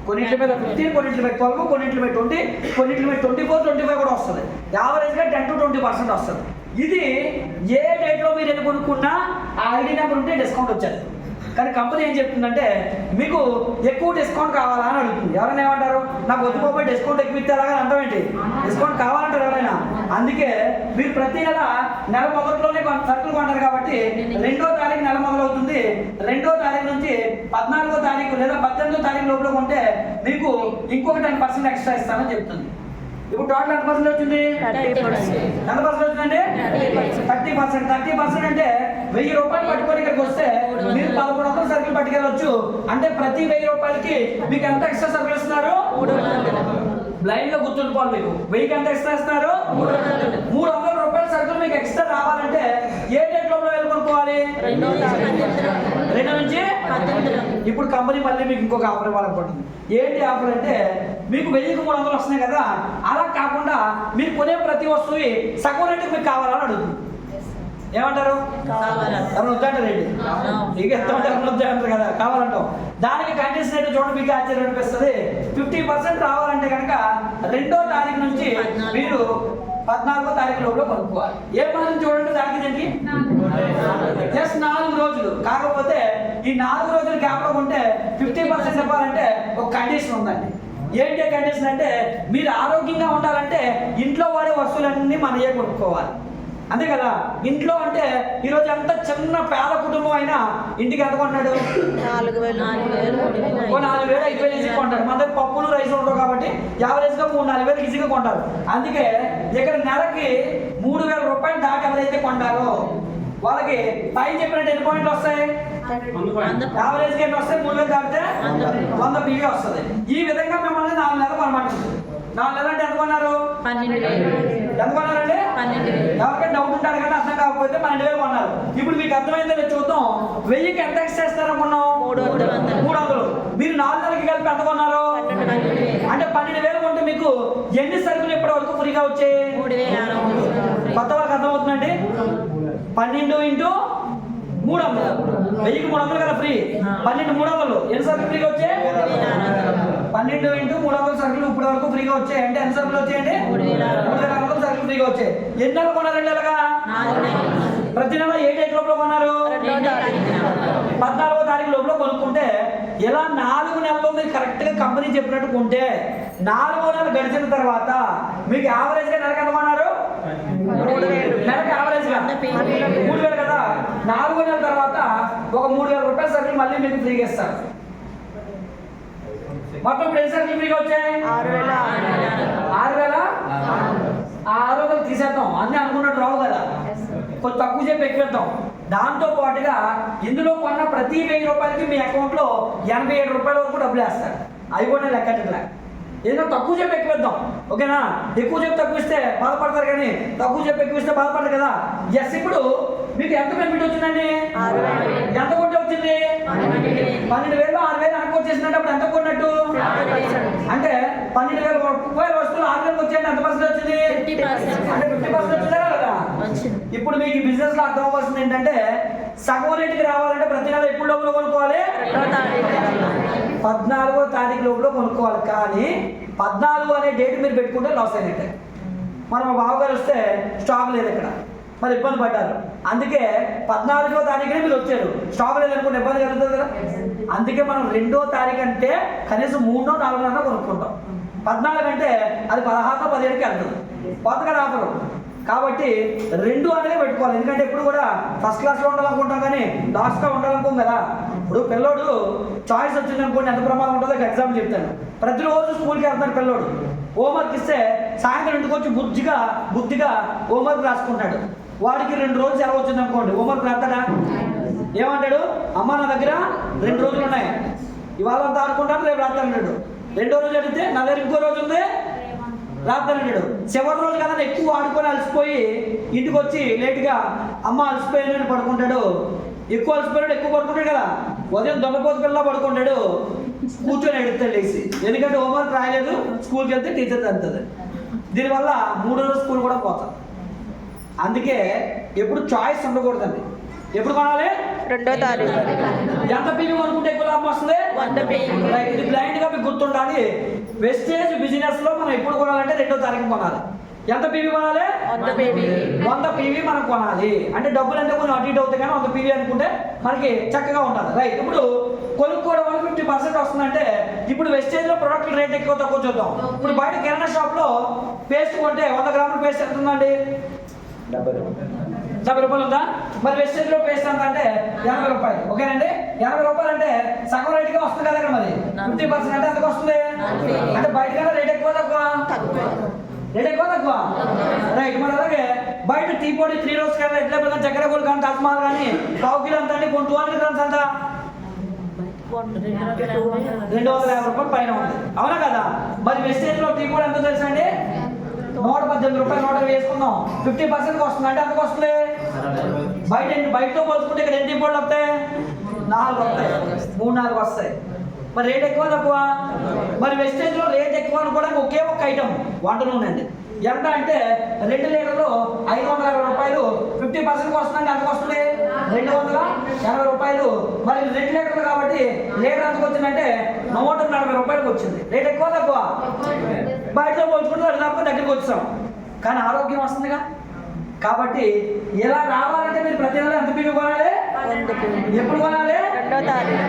కొన్నింటి మీద 15, కొన్నింటి మీద 12, కొన్నింటి మీద 20, కొన్నింటి మీద 24, 25 కూడా వస్తుంది. యావరేజ్గా 10 to 20% వస్తుంది. ఇది ఏ డేట్లో మీరు ఎన్ని కొనుక్కున్నా ఆ ఐడి నెంబర్ ఉంటే డిస్కౌంట్ వచ్చేది. కానీ కంపెనీ ఏం చెప్తుందంటే మీకు ఎక్కువ డిస్కౌంట్ కావాలా అని అడుగుతుంది. ఎవరైనా ఏమంటారు? నాకు వద్దుకోపోయి డిస్కౌంట్ ఎక్కువ ఇస్తే అలాగే అంటాం ఏంటి? డిస్కౌంట్ కావాలంటారు ఎవరైనా. అందుకే మీరు ప్రతి నెల మొదట్లోనే సరుకులు కొంటారు కాబట్టి 2వ తారీఖు నెల మొదలవుతుంది. 2వ తారీఖు నుంచి 14వ తారీఖు లేదా 18వ తారీఖు లోపల కొంటే మీకు ఇంకొక 10% ఎక్స్ట్రా ఇస్తామని చెప్తుంది. ఇప్పుడు టోటల్ ఎంత పర్సెంట్ వచ్చింది? 30%. ఎంత పర్సెంట్ వచ్చిందండి? 30%. 30% అంటే 1000 రూపాయలు పట్టుకొని ఇక్కడికి వస్తే మీరు 1100 సరుకులు సరుకులు పట్టుకెళ్ళొచ్చు. అంటే ప్రతి 1000 రూపాయలకి మీకు ఎంత ఎక్స్ట్రా సరుకులు ఇస్తున్నారు? 300. బ్లైండ్ గా గుర్తుండిపోవాలి. మీకు 1000కి ఎంత ఎక్స్ట్రా ఇస్తున్నారు? 300 రూపాయల సరుకులు మీకు ఎక్స్ట్రా రావాలంటే ఏ డేట్ లోపల వెళ్ళి కొనుక్కోవాలి? 2 నుంచి 18. ఇప్పుడు కంపెనీ మళ్ళీ మీకు ఇంకొక ఆఫర్ ఇవ్వాలనుకుంటుంది. ఏంటి ఆఫర్ అంటే మీకు 1000కి 300 వస్తున్నాయి కదా, అలా కాకుండా మీరు కొనే ప్రతి వస్తువు సగం రేటుకి మీకు కావాలని అడుగుతుంది. ఏమంటారు? ఎవరు వద్దంటారండి? మీకు ఎంత ఉంటే ఎవరు వద్దంటారు కదా, కావాలంటాం. దానికి కండిషన్ ఏంటో చూడండి, మీకు ఆశ్చర్యం అనిపిస్తుంది. 50% రావాలంటే కనుక 2వ తారీఖు నుంచి మీరు 14వ తారీఖు లోపల కొనుక్కోవాలి. ఏ మాత్రం చూడండి, దానికి దీనికి జస్ట్ 4 రోజులు. కాకపోతే ఈ 4 రోజుల గ్యాప్ లో ఉంటే 50% చెప్పాలంటే ఒక కండిషన్ ఉందండి. ఏంటి కండిషన్ అంటే మీరు ఆరోగ్యంగా ఉండాలంటే ఇంట్లో వాడే వస్తువులన్నీ మనయే కొనుక్కోవాలి. అంతే కదా. ఇంట్లో అంటే ఈరోజు ఎంత చిన్న పేద కుటుంబం అయినా ఇంటికి ఎంత కొంటాడు? 4,000 4,000 5,000 ఈజీగా కొంటాడు. మన దగ్గర పప్పులు రైస్ ఉండవు కాబట్టి యావరేజ్గా 3,000-4,000 ఈజీగా కొంటారు. అందుకే ఇక్కడ నెలకి 3,000 రూపాయలు దాటి ఎవరైతే కొంటారో వాళ్ళకి పై చెప్పినట్టు ఎన్ని పాయింట్లు వస్తాయి? యావరేజ్గా ఎన్ని వస్తాయి? 3,000 దాటితే 100 PV వస్తుంది. ఈ విధంగా మిమ్మల్ని 4 నెలలు కొనమంటుంది. 4 నెలలు అంటే ఎంత కొన్నారు? 12,000. ఎంత కొన్నారండి? 12,000. ఎవరికైనా డౌట్ ఉంటాడు కానీ అర్థం కాకపోతే 12,000 కొన్నారు. ఇప్పుడు మీకు అర్థమైందో చూద్దాం. 1000కి ఎంత ఎక్స్ చేస్తారనుకున్నాం? 300. మీరు 4 నెలలకి కలిపి ఎంత కొన్నారు? 12,000. అంటే 12,000 కొంటే మీకు ఎన్ని సరుకులు ఇప్పటి వరకు ఫ్రీగా వచ్చాయి? 3,600. కొత్త వాళ్ళకి అర్థమవుతుందండి. 12 × 300. 1000కి 300 కదా ఫ్రీ. 12 300 ఎన్ని సరుకులు ఫ్రీగా వచ్చాయి? 12 × 300 సరుకులు ఇప్పటి వరకు ఫ్రీగా వచ్చాయి. అంటే ఎన్ని సరుకులు వచ్చాయండి? 3,600 సరుకులు ఫ్రీగా వచ్చాయి. ఎన్ని నెలలు కొన్నారండి ఇలాగా? 4 నెలలు. ప్రతి నెల ఏ డేట్ లోపల కొన్నారు? 2వ తారీఖున. 14వ తారీఖు లోపల కొనుక్కుంటే ఇలా 4 నెలల్లో మీరు కరెక్ట్ గా కంపెనీ చెప్పినట్టు కొంటే 4వ నెల గడిచిన తర్వాత మీకు యావరేజ్ గా నెలకు ఎంత కొన్నారు? 3,000. నెలకు యావరేజ్ గా 3,000 కదా. 4వ నెల తర్వాత ఒక 3,000 రూపాయల సరుకులు మళ్ళీ మీకు ఫ్రీగా ఇస్తారు. మొత్తం ఇప్పుడు ఎన్ని సరుకులు ఫ్రీగా వచ్చాయి? 6,000. 6,000 తీసేద్దాం, అన్నీ అనుకున్నట్టు రావు కదా, కొంచెం తక్కువ చెప్పి ఎక్కువేద్దాం. దాంతో పాటుగా ఇందులో కొన్న ప్రతి 1000 రూపాయలకి మీ అకౌంట్లో 87 రూపాయల వరకు డబ్బులు వేస్తారు. అవి కూడా లెక్కట్లా. ఏదో తక్కువ చెప్పి ఎక్కువేద్దాం, ఓకేనా? ఎక్కువ చెప్పి తక్కువ ఇస్తే బాధపడతారు కానీ తక్కువ చెప్పి ఎక్కువ ఇస్తే బాధపడతారు కదా. ఎస్, ఇప్పుడు మీకు ఎంత బెనిఫిట్ వచ్చిందండి? 6,000. ఎంత కొంటే వచ్చింది? 12,000. 6,000 అనుకో వచ్చేసినట్టు అప్పుడు ఎంత కొన్నట్టు? అంటే 12,000 రూపాయల వస్తువులు 6,000 వచ్చాయంటే ఎంత పర్సెంట్ వచ్చింది? 50%. అంటే 50% వచ్చిందా కదా. ఇప్పుడు మీకు ఈ బిజినెస్ లో అర్థం అవ్వాల్సింది ఏంటంటే సగం రేటుకి రావాలంటే ప్రతి నెల ఎప్పుడు లోపల కొనుక్కోవాలి? 14వ తారీఖు లోపల కొనుక్కోవాలి. కానీ 14 అనే డేట్ మీరు పెట్టుకుంటే లాస్ అయినట్టే. మరి మా బావగారు వస్తే స్టాక్ లేదు ఇక్కడ, మరి ఇబ్బంది పడ్డారు. అందుకే 14వ తారీఖునే మీరు వచ్చారు, స్టాక్ లేదనుకుంటే ఇబ్బంది కలుగుతుంది కదా. అందుకే మనం 2వ తారీఖు అంటే కనీసం 3 4 కొనుక్కుంటాం. 14 అంటే అది 16 17కి వెళ్తుంది, కొత్తగా ఆఫరు. కాబట్టి 2 అనేది పెట్టుకోవాలి. ఎందుకంటే ఎప్పుడు కూడా ఫస్ట్ క్లాస్లో ఉండాలనుకుంటాం కానీ లాస్ట్గా ఉండాలనుకోం కదా. ఇప్పుడు పిల్లోడు చాయిస్ వచ్చింది అనుకోండి, ఎంత ప్రమాదం ఉంటుందో ఎగ్జామ్ చెప్తాను. ప్రతిరోజు స్కూల్కి వెళ్తాడు పిల్లోడు. హోంవర్క్ ఇస్తే సాయంత్రం ఇంటికి వచ్చి బుద్ధిగా హోంవర్క్ రాసుకుంటాడు. వాడికి 2 రోజులు సెలవు వచ్చింది అనుకోండి, హోంవర్క్ రాస్తాడా? ఏమంటాడు? అమ్మ నా దగ్గర 2 రోజులు ఉన్నాయి, ఇవాళ అంతా ఆడుకుంటాను, రేపు రాస్తాడు. 2వ రోజు అడిగితే నా దగ్గర ఇంకో రోజు ఉంది, రాస్తాడు. చివరి రోజు కదా ఎక్కువ ఆడుకొని అలసిపోయి ఇంటికి వచ్చి లేట్గా అమ్మ అలసిపోయాను పడుకుంటాడు. ఎక్కువ అలసిపోయాడు, ఎక్కువ పడుకుంటాడు కదా. ఉదయం దొంగపోతు పిల్ల పడుకుంటాడు, కూర్చొని ఎడుతాడు లేచి. ఎందుకంటే హోంవర్క్ రాయలేదు, స్కూల్కి వెళ్తే టీచర్ తంతుంది. దీనివల్ల 3వ రోజు స్కూల్ కూడా పోతాం. అందుకే ఎప్పుడు చాయిస్ ఉండకూడదండి. ఎప్పుడు కొనాలి? 2వ తారీఖు. ఎంత పీవీ కొనుక్కుంటే ఎక్కువ లాభం వస్తుంది? 100 PV. ఇది బ్లైండ్ గా మీకు గుర్తుండాలి. వెస్టేజ్ బిజినెస్ లో మనం ఎప్పుడు కొనాలంటే 2వ తారీఖు కొనాలి. ఎంత పీవీ కొనాలి? 100 PV. 100 PV మనం కొనాలి. అంటే డబ్బులు అంటే కొంచెం అటు ఇటు అవుతాయి కానీ 100 PV అనుకుంటే మనకి చక్కగా ఉంటుంది. రైట్. ఇప్పుడు కొనుక్కోవడం వల్ల 50% వస్తుందంటే ఇప్పుడు వెస్టేజ్ లో ప్రొడక్ట్ రేట్ ఎక్కువ తక్కువ చూద్దాం. ఇప్పుడు బయట కిరాణా షాప్ లో పేస్ట్ కొంటే 100 గ్రాముల పేస్ట్ ఎంత ఉందండి? 70 రూపాయలు ఉందా? మరి వెస్టేజ్ లో పేస్ట్ ఎంత అంటే 80 రూపాయలు. ఓకేనండి. 80 రూపాయలు అంటే సగం రేట్ గా వస్తుంది కదా ఇక్కడ. మరి 50% అంటే ఎంతకు వస్తుంది? అంటే బయట కన్నా రేట్ ఎక్కువ తక్కువ? రేట్ ఎక్కువ తక్కువ. రైట్. మరి అలాగే బయట టీ పొడి 3 రోజు కానీ ఎట్లా చక్కెర గోల్డ్ కానీ తస్మాల్ కానీ 1/4 కిలో అంత అండి. 200 గ్రామ్స్ అంత 250 రూపాయలు పైన ఉంది, అవునా కదా? మరి వెస్టేజ్ లో టీ కూడా ఎంత తెలుసా అండి? 118 రూపాయలు 120 వేసుకుందాం, 50% వస్తుంది అంటే ఎంతకు వస్తుంది? బయటతో పోల్చుకుంటే ఇక్కడ ఎన్ని పొళ్ళు వస్తాయి? 4 వస్తాయి, 3-4 వస్తాయి. మరి రేట్ ఎక్కువ తక్కువ? మరి వెస్టేజ్ లో రేట్ ఎక్కువ అనుకోవడానికి ఒకే ఒక ఐటమ్ వంట నూనె అండి. ఎంత అంటే 2 లీటర్లు 520 రూపాయలు, 50% వస్తుందంటే ఎంతకు వస్తుంది? 280 రూపాయలు. మరి 2 లీటర్లు కాబట్టి లీటర్ ఎంతకు వచ్చిందంటే 140 రూపాయలకు వచ్చింది. రేట్ ఎక్కువ తక్కువ? బయటతో పోల్చుకుంటే అది తక్కువ దగ్గరికి వచ్చాం, కానీ ఆరోగ్యం వస్తుందిగా. కాబట్టి ఇలా రావాలంటే మీరు ప్రతి నెల ఎంత బియ్యం కొనాలి? ఎప్పుడు కొనాలి? 2వ తారీఖు.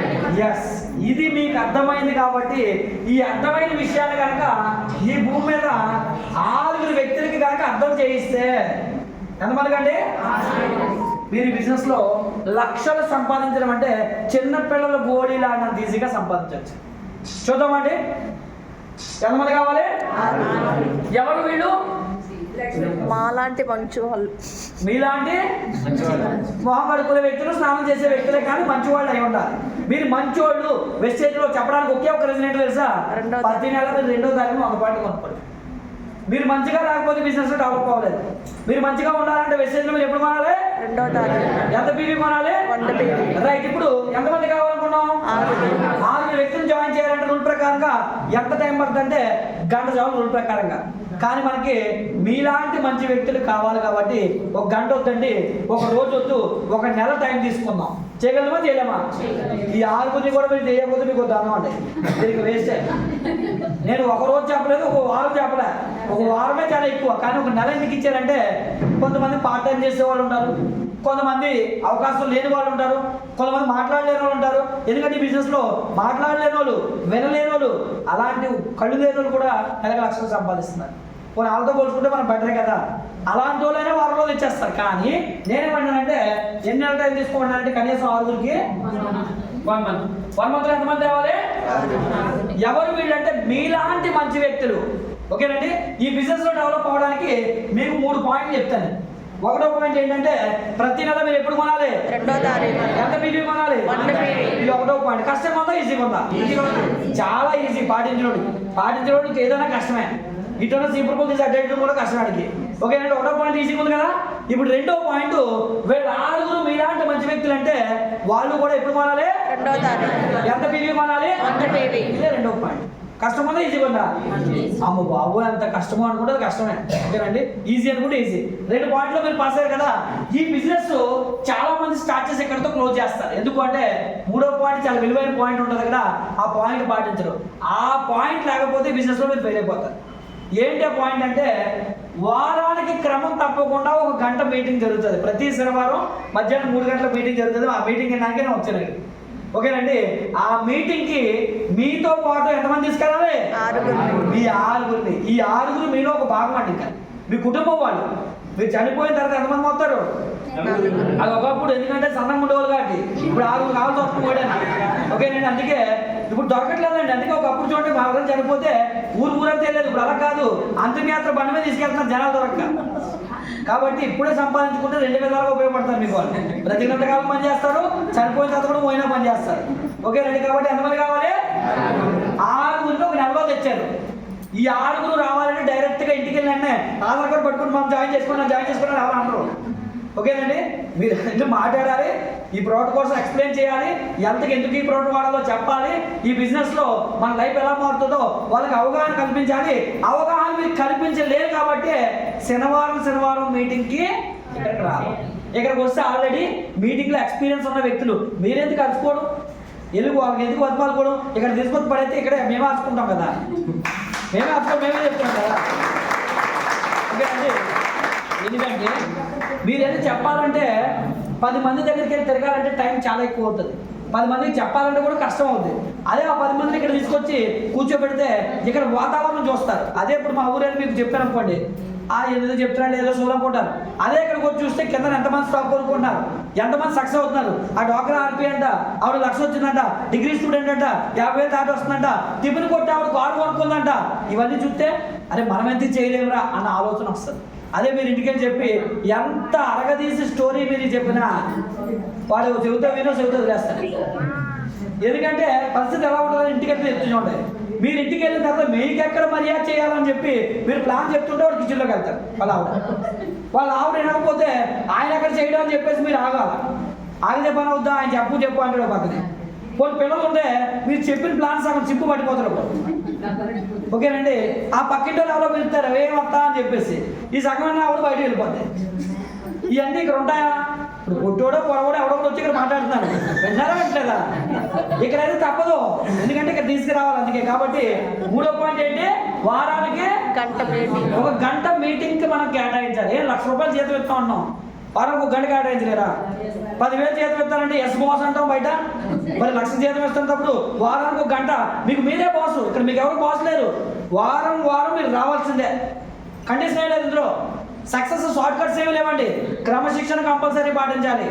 ఎస్, ఇది మీకు అర్థమైంది. కాబట్టి ఈ అర్థమైన విషయాన్ని కనుక ఈ భూమి మీద 6 వ్యక్తులకి కనుక అర్థం చేయిస్తే ఎంతమందికి అండి? మీరు బిజినెస్ లో లక్షలు సంపాదించడం అంటే చిన్న పిల్లల గోళీలు ఆడినంత ఈజీగా సంపాదించవచ్చు. చూద్దామండి, ఎంతమంది కావాలి? ఎవరు వీళ్ళు? మాలాంటి మంచు వాళ్ళు, మీలాంటి మొహం కడుక్కునే వ్యక్తులు, స్నానం చేసే వ్యక్తులే, కానీ మంచి వాళ్ళు అయి ఉండాలి. మీరు మంచోళ్ళు వెస్టేజ్ లో చెప్పడానికి ఒకే ఒక రీజన్ ఏంటో తెలుసా? ప్రతి నెల మీరు 2వ తారీఖున 100 పాయింట్లు కొనుక్కోండి. మీరు మంచిగా లేకపోతే బిజినెస్ లో డెవలప్ అవ్వలేదు. మీరు మంచిగా ఉండాలంటే వెస్టేజ్ లో మీరు ఎప్పుడు కొనాలి? 2వ తారీఖు. ఎంత బీబీ కొనాలి? 100 బీబీ. రైట్. ఇప్పుడు ఎంతమంది కావాలనుకున్నాం? 6 వ్యక్తులు జాయిన్ చేయాలంటే రూల్ ప్రకారంగా ఎంత టైం పడుతుంది అంటే గంట చాలు రూల్ ప్రకారంగా. కానీ మనకి మీలాంటి మంచి వ్యక్తులు కావాలి కాబట్టి 1 గంట వద్దండి, 1 రోజు వద్దు, 1 నెల టైం తీసుకుందాం. చేయగలమా చేయలేమా? ఈ 6 కూడా మీరు చేయకపోతే మీకు దానం అంటే దీనికి వేస్ట్. నేను 1 రోజు చెప్పలేదు, 1 వారం చెప్పలే, 1 వారమే చాలా ఎక్కువ. కానీ 1 నెల ఎందుకు ఇచ్చారంటే కొంతమంది పార్ట్ టైం చేసే వాళ్ళు ఉంటారు, కొంతమంది అవకాశం లేని వాళ్ళు ఉంటారు, కొంతమంది మాట్లాడలేని వాళ్ళు ఉంటారు. ఎందుకంటే ఈ బిజినెస్ లో మాట్లాడలేని వాళ్ళు, వినలేని వాళ్ళు, అలాంటి కళ్ళు లేని వాళ్ళు కూడా నెలకు లక్షలు సంపాదిస్తున్నారు. కొన్ని వాళ్ళతో పోల్చుకుంటే మనం బెటరే కదా. అలాంటి వాళ్ళైనా 1 రోజులు ఇచ్చేస్తారు. కానీ నేనేమన్నానంటే ఎన్ని నెలల టైం తీసుకోమన్నానంటే కనీసం 6కి 1 మంత్. 1 మంత్లో ఎంతమంది తేవాలి? ఎవరు వీళ్ళంటే మీలాంటి మంచి వ్యక్తులు. ఓకేనండి, ఈ బిజినెస్ లో డెవలప్ అవ్వడానికి మీకు 3 పాయింట్లు చెప్తాను. 1వ పాయింట్ ఏంటంటే ప్రతి నెల మీరు ఎప్పుడు కొనాలి? 2వ తారీఖు. ఎంత బీబీ కొనాలి? 100 బీబీ. ఇది 1వ పాయింట్. కష్టంగా ఉందా ఈజీగా ఉందా? చాలా ఈజీ. పాటించడానికి ఏదైనా కష్టమే. ఇటు సింపుల్ తీసి అడ్డేయడం కూడా కష్టమాడికి. ఓకేనండి, 1వ పాయింట్ ఈజీగా ఉంది కదా. ఇప్పుడు 2వ పాయింట్, వీళ్ళు 6 మీలాంటి మంచి వ్యక్తులు అంటే వాళ్ళు కూడా ఎప్పుడు కొనాలి? 2వ తారీఖు. ఎంత బీబీ కొనాలి? 100 బీబీ. ఇదే 2వ పాయింట్. కష్టం ఉందా ఈజీగా ఉందా? అమ్మ బాబు ఎంత కష్టమో అనుకుంటే అది కష్టమే. ఓకేనండి, ఈజీ అనుకుంటే ఈజీ. 2 పాయింట్లో మీరు పాస్ అయ్యారు కదా. ఈ బిజినెస్ చాలా మంది స్టార్ట్ చేసి ఎక్కడితో క్లోజ్ చేస్తారు. ఎందుకు అంటే 3వ పాయింట్ చాలా విలువైన పాయింట్ ఉంటుంది కదా, ఆ పాయింట్ పాటించరు. ఆ పాయింట్ లేకపోతే బిజినెస్ లో మీరు ఫెయిల్ అయిపోతారు. ఏంటి ఆ పాయింట్ అంటే వారానికి క్రమం తప్పకుండా 1 గంట మీటింగ్ జరుగుతుంది. ప్రతి శనివారం మధ్యాహ్నం 3 గంటల మీటింగ్ జరుగుతుంది. ఆ మీటింగ్ నాకే నేను వచ్చాను. ఓకేనండి, ఆ మీటింగ్ కి మీతో పాటు ఎంతమంది తీసుకెళ్ళాలి? 6. మీ 6. ఈ 6 మీలో ఒక భాగం అండి. ఇంకా మీ కుటుంబం వాళ్ళు. మీరు చనిపోయిన తర్వాత ఎంతమంది అవుతారు? అది ఒకప్పుడు ఎందుకంటే సన్నంగా ఉండేవాళ్ళు కాబట్టి ఇప్పుడు 6 కావాలి దొరకపోయాను. ఓకేనండి, అందుకే ఇప్పుడు దొరకట్లేదండి. అందుకే ఒకప్పుడు చూడండి మా ఊరు చనిపోతే ఊరంతా వెళ్ళలేదు. ఇప్పుడు అలా కాదు, అంతర్యాత్ర బండి మీద తీసుకెళ్తున్నారు జనాలు దొరక్క. కాబట్టి ఇప్పుడే సంపాదించుకుంటే 2 విధాలుగా ఉపయోగపడతారు మీకు. వాళ్ళు బ్రతికినంత కాలం పని చేస్తారు, చనిపోయిన తర్వాత కూడా పోయినా పని చేస్తారు. ఓకేనండి, కాబట్టి ఎంతమంది కావాలి? 6 ఒక నెలలో తెచ్చారు. ఈ 6 రావాలంటే డైరెక్ట్ గా ఇంటికి వెళ్ళండి ఆధార్ కార్డు పట్టుకుని మనం జాయిన్ చేసుకున్నాం ఎవరు అంటారు. ఓకేనండి, మీరు ఎందుకు మాట్లాడాలి, ఈ ప్రోడక్ట్ కోసం ఎక్స్ప్లెయిన్ చేయాలి, ఎందుకు ఈ ప్రోడక్ట్ వాడాలో చెప్పాలి, ఈ బిజినెస్ లో మన లైఫ్ ఎలా మారుతుందో వాళ్ళకి అవగాహన కల్పించాలి. అవగాహన మీరు కల్పించలేరు కాబట్టి శనివారం మీటింగ్ కి ఇక్కడికి రావాలి. ఇక్కడికి వస్తే ఆల్రెడీ మీటింగ్ లో ఎక్స్పీరియన్స్ ఉన్న వ్యక్తులు. మీరెందుకు అరుచుకోవడం, వాళ్ళకి ఎందుకు బతిమాలుకోవడం? ఇక్కడ తీసుకొచ్చి పడైతే ఇక్కడ మేమే అరుచుకుంటాం కదా, మేమే చెప్తున్నాం కదా. ఓకేనండి, ఎందుకంటే మీరేదో చెప్పాలంటే 10 మంది దగ్గరికి వెళ్ళి తిరగాలంటే టైం చాలా ఎక్కువ అవుతుంది. 10 మందికి చెప్పాలంటే కూడా కష్టం అవుతుంది. అదే ఆ 10 మందిని ఇక్కడ తీసుకొచ్చి కూర్చోబెడితే ఇక్కడ వాతావరణం చూస్తారు. అదే ఇప్పుడు మా ఊరేళ్ళు మీకు చెప్పాను అనుకోండి, ఏదో చెప్తున్నాడు ఏదో చూడాలనుకుంటారు. అదే ఇక్కడికి వచ్చి చూస్తే కింద ఎంతమంది స్టాక్ కొనుక్కుంటున్నారు, ఎంతమంది సక్సెస్ అవుతున్నారు. ఆ డాక్టర్ ఆర్పీ అంట, ఆవిడ 1 లక్ష వచ్చిందంట, డిగ్రీ స్టూడెంట్ అంట, 50,000 దాటి వస్తుందంట, టిఫిన్ కొట్టి ఆవిడ కారు కొనుక్కుందంట. ఇవన్నీ చూస్తే అరే మనం ఎంత చేయలేమురా అన్న ఆలోచన వస్తుంది. అదే మీరు ఇంటికి చెప్పి ఎంత అరగదీసి స్టోరీ మీరు చెప్పినా వాడు చెబుతా వదిలేస్తారు. ఎందుకంటే పరిస్థితి ఎలా ఉంటుందని ఇంటికి వెళ్తే చెప్తుండే. మీరు ఇంటికి వెళ్ళిన తర్వాత మీకు ఎక్కడ మర్యాద చేయాలని చెప్పి మీరు ప్లాన్ చెప్తుంటే వాడు కిచెన్లోకి వెళ్తారు వాళ్ళ ఆవిడ వినకపోతే ఆయన ఎక్కడ చేయడం అని చెప్పేసి మీరు ఆగితే పని అవుద్దా, ఆయన చెప్పు అంటాడు పక్కనే. కొన్ని పిల్లలు ఉంటే మీరు చెప్పిన ప్లాన్ సగం చింపు పట్టిపోతారు. ఓకేనండి, ఆ పక్కింటి ఎవరో పిలుస్తారు ఏమత్తా అని చెప్పేసి ఈ సగమైన ఆవిడ బయటకు వెళ్ళిపోతాయి. ఇవన్నీ ఇక్కడ ఉంటాయా? ఇప్పుడు పుట్టోడో పొరవడో ఎవడో వచ్చి ఇక్కడ మాట్లాడుతున్నారు, విన్నారా వింటలేదా? ఇక్కడైతే తప్పదు, ఎందుకంటే ఇక్కడ తీసుకురావాలి. అందుకే కాబట్టి 3వ పాయింట్ ఏంటి, వారానికి ఒక గంట మీటింగ్కి మనం కేటాయించాలి. 1,00,000 రూపాయలు జీతం ఇస్తా ఉన్నాం, వారానికి ఒక గంట కేటాయించలేరా? 10,000 జీతం ఇస్తానంటే ఎస్ బాస్ అంటాం బయట, మరి 1,00,000 జీతం ఇస్తున్నప్పుడు వారానికి ఒక గంట మీకు మీరే బాసు, ఇక్కడ మీకు ఎవరు బాస్ లేరు. వారం మీరు రావాల్సిందే, కండిషన్ లేదు ఇందులో. సక్సెస్ షార్ట్ కట్స్ ఏమి లేవండి, క్రమశిక్షణ కంపల్సరీ పాటించాలి.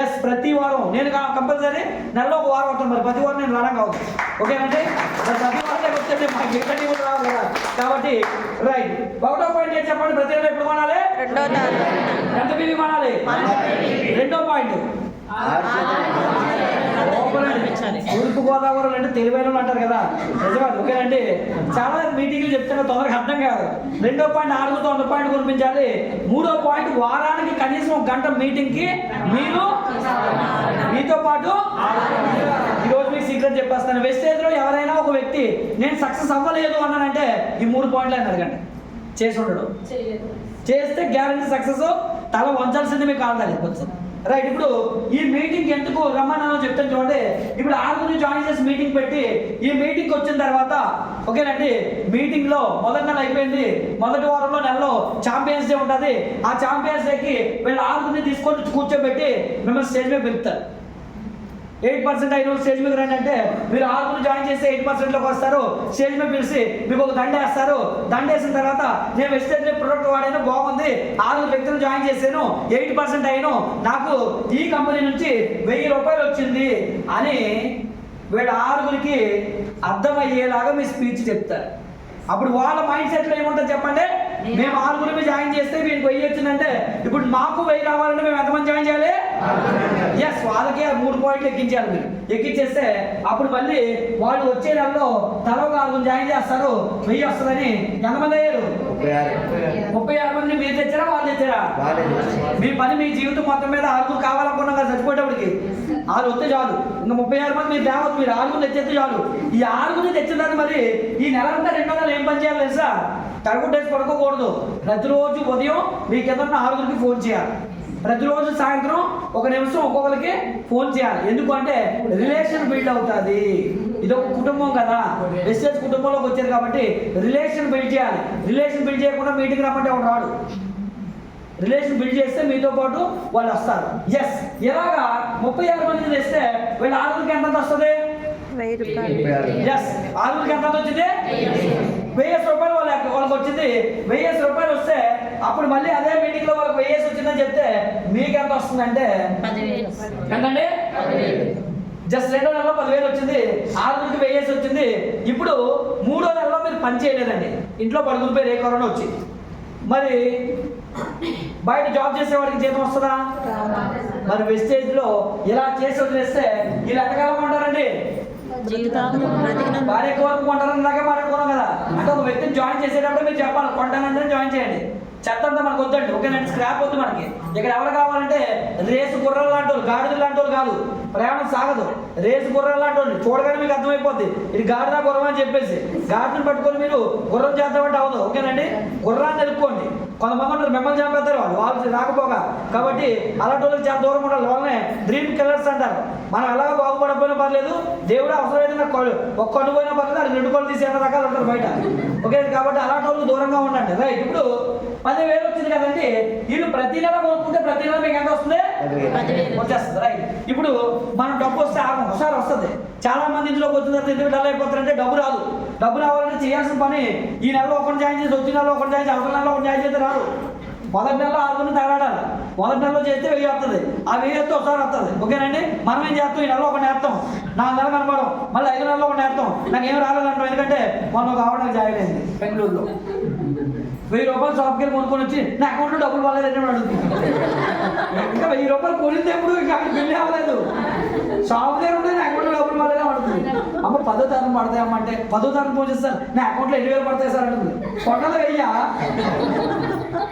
ఎస్, ప్రతి వారం నేను కంపల్సరీ నెలలో ఒక వారం అవుతాను, మరి ప్రతి వారం నేను రావడం కావచ్చు. ఓకేనండి, ప్రతి వారం వస్తే మాకు ఎక్కడి కూడా రావు కదా. కాబట్టి రైట్, 1వ పాయింట్ ఏంటి చెప్పండి, ప్రతి నెల ఎప్పుడు కొనాలి? ఎంత బిల్లు కొనాలి? 2వ పాయింట్, తూర్పు గోదావరి అంటే తెలివైన అంటారు కదా, నిజమే. ఓకేనండి, చాలా మీటింగ్లు చెప్తున్నా తొందరగా అర్థం కాదు. 2వ పాయింట్ 100 పాయింట్ కొనిపించాలి. 3వ పాయింట్ వారానికి కనీసం ఒక గంట మీటింగ్కి మీరు మీతో పాటు. ఈరోజు మీకు సీక్రెట్ చెప్పేస్తాను, వెస్టేజ్లో ఎవరైనా ఒక వ్యక్తి నేను సక్సెస్ అవ్వలేదు అన్నానంటే ఈ 3 పాయింట్లు అని అడగండి, చేసి ఉండడు. చేస్తే గ్యారంటీ సక్సెస్, తల వంచాల్సింది మీకు కావాలి కొంచెం. రైట్, ఇప్పుడు ఈ మీటింగ్ ఎందుకు రమ్మన్నానో చెప్తాను చూడండి. ఇప్పుడు 6 జాయిన్ చేసి మీటింగ్ పెట్టి ఈ మీటింగ్కి వచ్చిన తర్వాత ఓకేనండి, మీటింగ్లో మొదటి నెల అయిపోయింది, మొదటి వారంలో నెలలో ఛాంపియన్స్ డే ఉంటుంది. ఆ ఛాంపియన్స్ డేకి వీళ్ళు 6 తీసుకొని కూర్చోబెట్టి మిమ్మల్ని స్టేజ్ మీద పిలుస్తారు. 8% అయిన స్టేజ్ మీద రండి అంటే మీరు 6 జాయిన్ చేస్తే 8%లోకి వస్తారు. స్టేజ్ మీద పిలిచి మీకు ఒక దండ వేస్తారు. దండ వేసిన తర్వాత నేను వెస్టేజ్ ప్రొడక్ట్ వాడాను, బాగుంది, 6 వ్యక్తులు జాయిన్ చేశాను, 8% అయ్యాను, నాకు ఈ కంపెనీ నుంచి 1,000 రూపాయలు వచ్చింది అని వీళ్ళ 6 అర్థమయ్యేలాగా మీ స్పీచ్ చెప్తారు. అప్పుడు వాళ్ళ మైండ్ సెట్లో ఏముంటుంది చెప్పండి, మేము 6 జాయిన్ చేస్తే వీళ్ళకి 1,000 వచ్చిందంటే ఇప్పుడు మాకు 1,000 రావాలంటే మేము ఎంతమంది జాయిన్ చేయాలి? ఎస్, వాళ్ళకి 3 పాయింట్లు ఎక్కించాలి. మీరు ఎక్కించేస్తే అప్పుడు మళ్ళీ వాళ్ళు వచ్చే నెలలో తల 6 జాయిన్ చేస్తారు, 1,000 వస్తుందని. ఎంతమంది అయ్యారు? 36 మంది. మీరు తెచ్చారా వాళ్ళు తెచ్చారా? మీ పని మీ జీవితం మొత్తం మీద 6 కావాలనుకున్నాం కదా, చచ్చిపోయేటప్పటికి 6 వస్తే చాలు. ఇంకా 36 మంది మీరు తేవచ్చు, మీరు 6 తెచ్చేస్తే చాలు. ఈ 6 తెచ్చిన మరి ఈ నెలంతా 2 నెలలు ఏం పని చేయాలి తెలుసా? తడుగుట్టేసి పడుకోకూడదు. ప్రతిరోజు ఉదయం మీ కింద 6 ఫోన్ చేయాలి, ప్రతిరోజు సాయంత్రం 1 నిమిషం ఒక్కొక్కరికి ఫోన్ చేయాలి. ఎందుకంటే రిలేషన్ బిల్డ్ అవుతుంది. ఇది ఒక కుటుంబం కదా, వెస్టేజ్ కుటుంబంలోకి వచ్చారు కాబట్టి రిలేషన్ బిల్డ్ చేయాలి. రిలేషన్ బిల్డ్ చేయకుండా మీటింగ్ రమ్మంటే ఒకటి రాడు. రిలేషన్ బిల్డ్ చేస్తే మీతో పాటు వాళ్ళు వస్తారు. ఎస్, ఇలాగా 36 మందిని తెస్తే వీళ్ళు 6 ఎంత వస్తుంది? 1,000 రూపాయలు. ఎస్, 6 ఎంత వచ్చింది? 1,000 రూపాయలు వాళ్ళకి వచ్చింది. 1,000 రూపాయలు వస్తే అప్పుడు మళ్ళీ అదే మీటింగ్ లో వాళ్ళకి 1,000 వచ్చిందని చెప్తే మీకు ఎంత వస్తుందంటే ఎంతండి? జస్ట్ 2వ నెలలో 10,000 వచ్చింది, 6 1,000 వచ్చింది. ఇప్పుడు 3వ నెలలో మీరు పని చేయలేదండి, ఇంట్లో పడుకునిపోయి కరోనా వచ్చింది. మరి బయట జాబ్ చేసేవాడికి జీతం వస్తుందా? మరి వెస్టేజ్లో ఇలా చేసి వదిలేస్తే వీళ్ళు ఎంతకాలం ఉంటారండి? భార్య వరకు కొంటారని దాకా మాట్లాడుకున్నాం కదా. అంటే ఒక వ్యక్తిని జాయిన్ చేసేటప్పుడు మీరు చెప్పాలి, కొంటానంటే జాయిన్ చేయండి. చెత్త అంతా మనకు వద్దండి, ఓకేనండి, స్క్రాప్ వద్దు మనకి. ఇక్కడ ఎవరు కావాలంటే రేసు గుర్రాలు లాంటి వాళ్ళు, గాడిదలు లాంటి వాళ్ళు కాదు. ప్రయాణం సాగదు, రేసు గుర్రాలు లాంటి వాళ్ళు చూడగానే మీకు అర్థమైపోద్ది ఇది గాడిద గుర్రం అని చెప్పేసి. గాడిని పట్టుకొని మీరు గుర్రం చేద్దామంటే అవదు. ఓకేనండి, గుర్రాన్ని తెలుపుకోండి. కొంతమంది ఉంటారు మిమ్మల్ని చంపేస్తారు, వాళ్ళు రాకపోగా. కాబట్టి అలాంటి వాళ్ళకి చాలా దూరం ఉండాలి. వాళ్ళనే డ్రీమ్ కిల్లర్స్ అంటారు. మనం ఎలాగో బాగుపడకపోయినా పర్లేదు, దేవుడు అవసరమైతే నాకు ఒక కన్ను పోయినా పర్లేదు, అది 2 కళ్ళు తీసి 2 రకాలు ఉంటారు బయట. ఓకే, కాబట్టి అలాంటి వాళ్ళకి దూరంగా ఉండండి. రైట్, ఇప్పుడు 10,000 వచ్చింది కదండి, వీళ్ళు ప్రతి నెల కొనుక్కుంటే ప్రతి నెల మీకు ఎంత వస్తుంది? వచ్చేస్తుంది. రైట్, ఇప్పుడు మనం డబ్బు వస్తే ఒకసారి వస్తుంది. చాలా మంది ఇంట్లోకి వచ్చిన తర్వాత ఎందుకు డల్ అయిపోతారంటే డబ్బు రాదు. డబ్బు రావాలంటే చేయాల్సిన పని ఈ నెలలో ఒకటి జాయిన్ చేసి, వచ్చిన నెలలో ఒకటి జాయిన్ చేసి, అవతల నెలలో ఒకటి జాయిన్ చేస్తే రాదు. మొదటి నెలలో 6 తగలాడాలి. మొదటి నెలలో చేస్తే 1000 వస్తుంది, ఆ 1000 ఒకసారి వస్తుంది. ఓకేనండి, మనం ఏం చేస్తాం, ఈ నెలలో ఒక నేర్తాం, 4 నెలలు కనపడం, మళ్ళీ 5 నెలలో ఒక నేర్తాం. నాకు ఏం రాలేదంటాం, ఎందుకంటే మొన్న ఒక ఆవిడ జాయిన్ అయింది బెంగళూరులో. 1000 రూపాయలు షాప్కి వెళ్ళి కొనుక్కొని వచ్చి నా అకౌంట్లో డబ్బులు పడలేదంటే అడుగుతుంది. ఇంకా 1000 రూపాయలు కొనింది ఎప్పుడు, ఇంకా అక్కడ బిల్లు అవ్వలేదు. షాప్ దగ్గర ఉంటే నా అకౌంట్లో డబ్బులు పడలేదు 10వ తారీఖు పడతాయమ్మా అంటే 10వ తారీఖు ఫోన్ చేస్తారు నా అకౌంట్లో 7,000 పడతాయి సార్ అంటుంది. కొట్టలు వెయ్యా.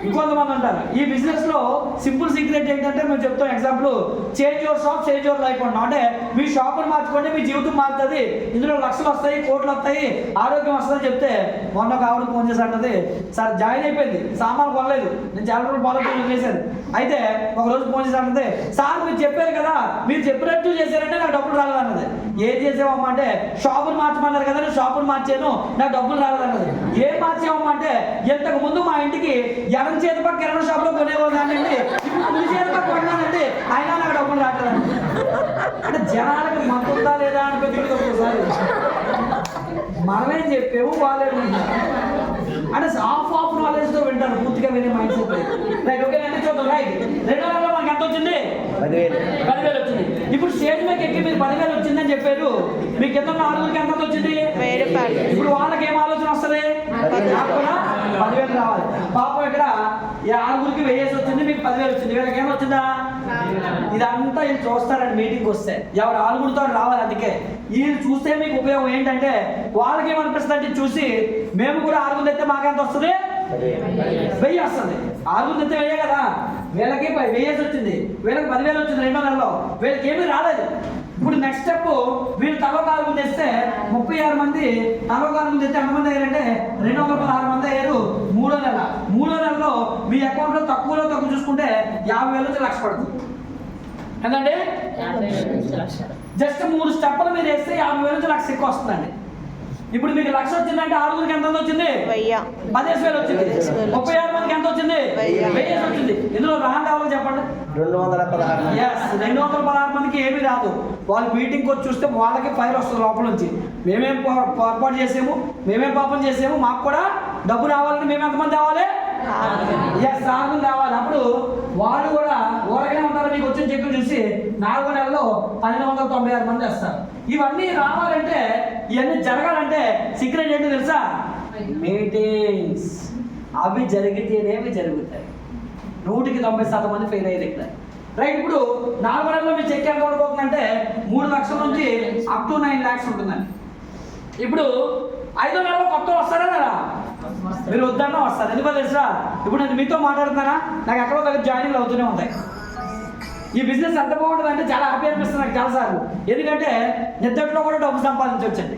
ఇంకొంతమంది అంటారు ఈ బిజినెస్ లో సింపుల్ సీక్రెట్ ఏంటంటే మేము చెప్తాం example, change your shop change your life అంటాం. అంటే మీ షాప్ని మార్చుకోండి మీ జీవితం మారుతుంది, ఇందులో లక్షలు వస్తాయి కోట్లు వస్తాయి ఆరోగ్యం వస్తుందని చెప్తే మొన్న ఒక ఆవిడ ఫోన్ చేసి అంటది, సార్ జాయిన్ అయిపోయింది సామాన్ కొనలేదు నేను చాలా రోజులు ఫాలో చేశాను. అయితే ఒక రోజు ఫోన్ చేసి అంటది, సార్ మీరు చెప్పారు కదా మీరు చెప్పినట్టు చేశారంటే నాకు డబ్బులు రాలేదన్నది. ఏం చేసావమ్మా అంటే షాపుని మార్చమన్నారు కదా నేను షాపుని మార్చాను నాకు డబ్బులు రాలేదన్నది. ఏం మార్చావమ్మా అంటే ఇంతకు ముందు మా ఇంటికి ఎడం చేతి పక్క కిరాణా షాప్ లో కొనేవాళ్ళండి, ఇప్పుడు కుడి చేతి పక్క కొన్నానండి అయినా నాకు డబ్బులు రావట్లేదండి. అంటే జనాలకు మతుందా లేదా అనిపించింది ఒక్కోసారి. మనమేం చెప్పాము వాళ్ళే వింటారు. అంటే ఆఫ్ నాలెడ్జ్ తో వింటారు, పూర్తిగా వినే మైండ్ సెట్. రైట్, ఓకే అంటే చూద్దాం. రైట్, 2వ నెలలో మనకి ఎంత వచ్చింది? 10,000 వచ్చింది. ఇప్పుడు స్టేజ్ మీద ఎక్కి మీరు 10,000 వచ్చిందని చెప్పారు, మీకు ఎంత 4 ఎంత వచ్చింది? 1000 రూపాయలు. ఇప్పుడు వాళ్ళకి ఏం ఆలోచన వస్తుంది? నాకు కూడా 10,000 రావాలి. పాపం ఇక్కడ ఈ 6కి 1000 వచ్చింది, మీకు 10,000 వచ్చింది, వీళ్ళకి ఏం వచ్చిందా? ఇదంతా వీళ్ళు చూస్తారండి మీటింగ్కి వస్తే, ఎవరు 6తో రావాలి. అందుకే వీళ్ళు చూస్తే మీకు ఉపయోగం ఏంటంటే వాళ్ళకి ఏమనిపిస్తుంది అంటే చూసి మేము కూడా 6 అయితే మాకెంత వస్తుంది? 1000 వస్తుంది. 6 అయితే 1000 కదా, వీళ్ళకి 1000 వచ్చింది, వీళ్ళకి 10,000 వచ్చింది 2వ నెలలో, వీళ్ళకి ఏమీ రాలేదు. ఇప్పుడు నెక్స్ట్ స్టెప్ వీళ్ళు తలో 4 తెస్తే 36 మంది, తలో 4 తెస్తే ఎంతమంది అయ్యారంటే 216 మంది అయ్యారు. 3వ నెలలో మీ అకౌంట్లో తక్కువలో తక్కువ చూసుకుంటే 50,000 నుంచి 1,00,000 పడుతుంది. ఎంతండి? జస్ట్ 3 స్టెప్పులు మీరు వేస్తే 50,000 నుంచి 1,00,000 ఎక్కువ వస్తుందండి. ఇప్పుడు మీకు 1,00,000 వచ్చిందంటే 6కి ఎంత వచ్చింది? 10,000 వచ్చింది. 36 మందికి ఎంత వచ్చింది? 1000 వచ్చింది. ఇందులో రాండి ఎవరు చెప్పండి? 216 మందికి ఏమీ రాదు. వాళ్ళు మీటింగ్కి వచ్చి చూస్తే వాళ్ళకి ఫైర్ వస్తుంది లోపల నుంచి, మేమేం పొరపాటు చేసాము, మేమేం పాపం చేసాము, మాకు కూడా డబ్బు రావాలని మేము ఎంతమంది రావాలి? 6 రావాలి. అప్పుడు వాళ్ళు కూడా ఊరగానే ఉంటారు. మీకు వచ్చిన చెక్కులు చూసి 4వ నెలలో 1,296 మంది వేస్తారు. ఇవన్నీ రావాలంటే ఇవన్నీ జరగాలంటే సీక్రెట్ ఏంటో తెలుసా? మీటింగ్స్. అవి జరిగితేనేవి జరుగుతాయి. 100% మంది ఫెయిల్ అయ్యారు ఇక్కడ. రైట్, ఇప్పుడు 4వ నెలలో మీ చెక్ ఎంత ఉండబోతుందంటే 3 లక్షల నుంచి అప్ టు 9 lakhs ఉంటుందండి. ఇప్పుడు 5వ నెలలో కొత్త వస్తారా కదా, మీరు వద్దన్నా వస్తారు. ఎందుకో తెలుసా? ఇప్పుడు నేను మీతో మాట్లాడుతున్నానా, నాకు ఎక్కడో దగ్గర జాయినింగ్లు అవుతూనే ఉంటాయి. ఈ బిజినెస్ ఎంత బాగుంటుంది అంటే చాలా హ్యాపీ అనిపిస్తుంది నాకు చాలాసార్లు. ఎందుకంటే నిద్దట్లో కూడా డబ్బు సంపాదించవచ్చండి.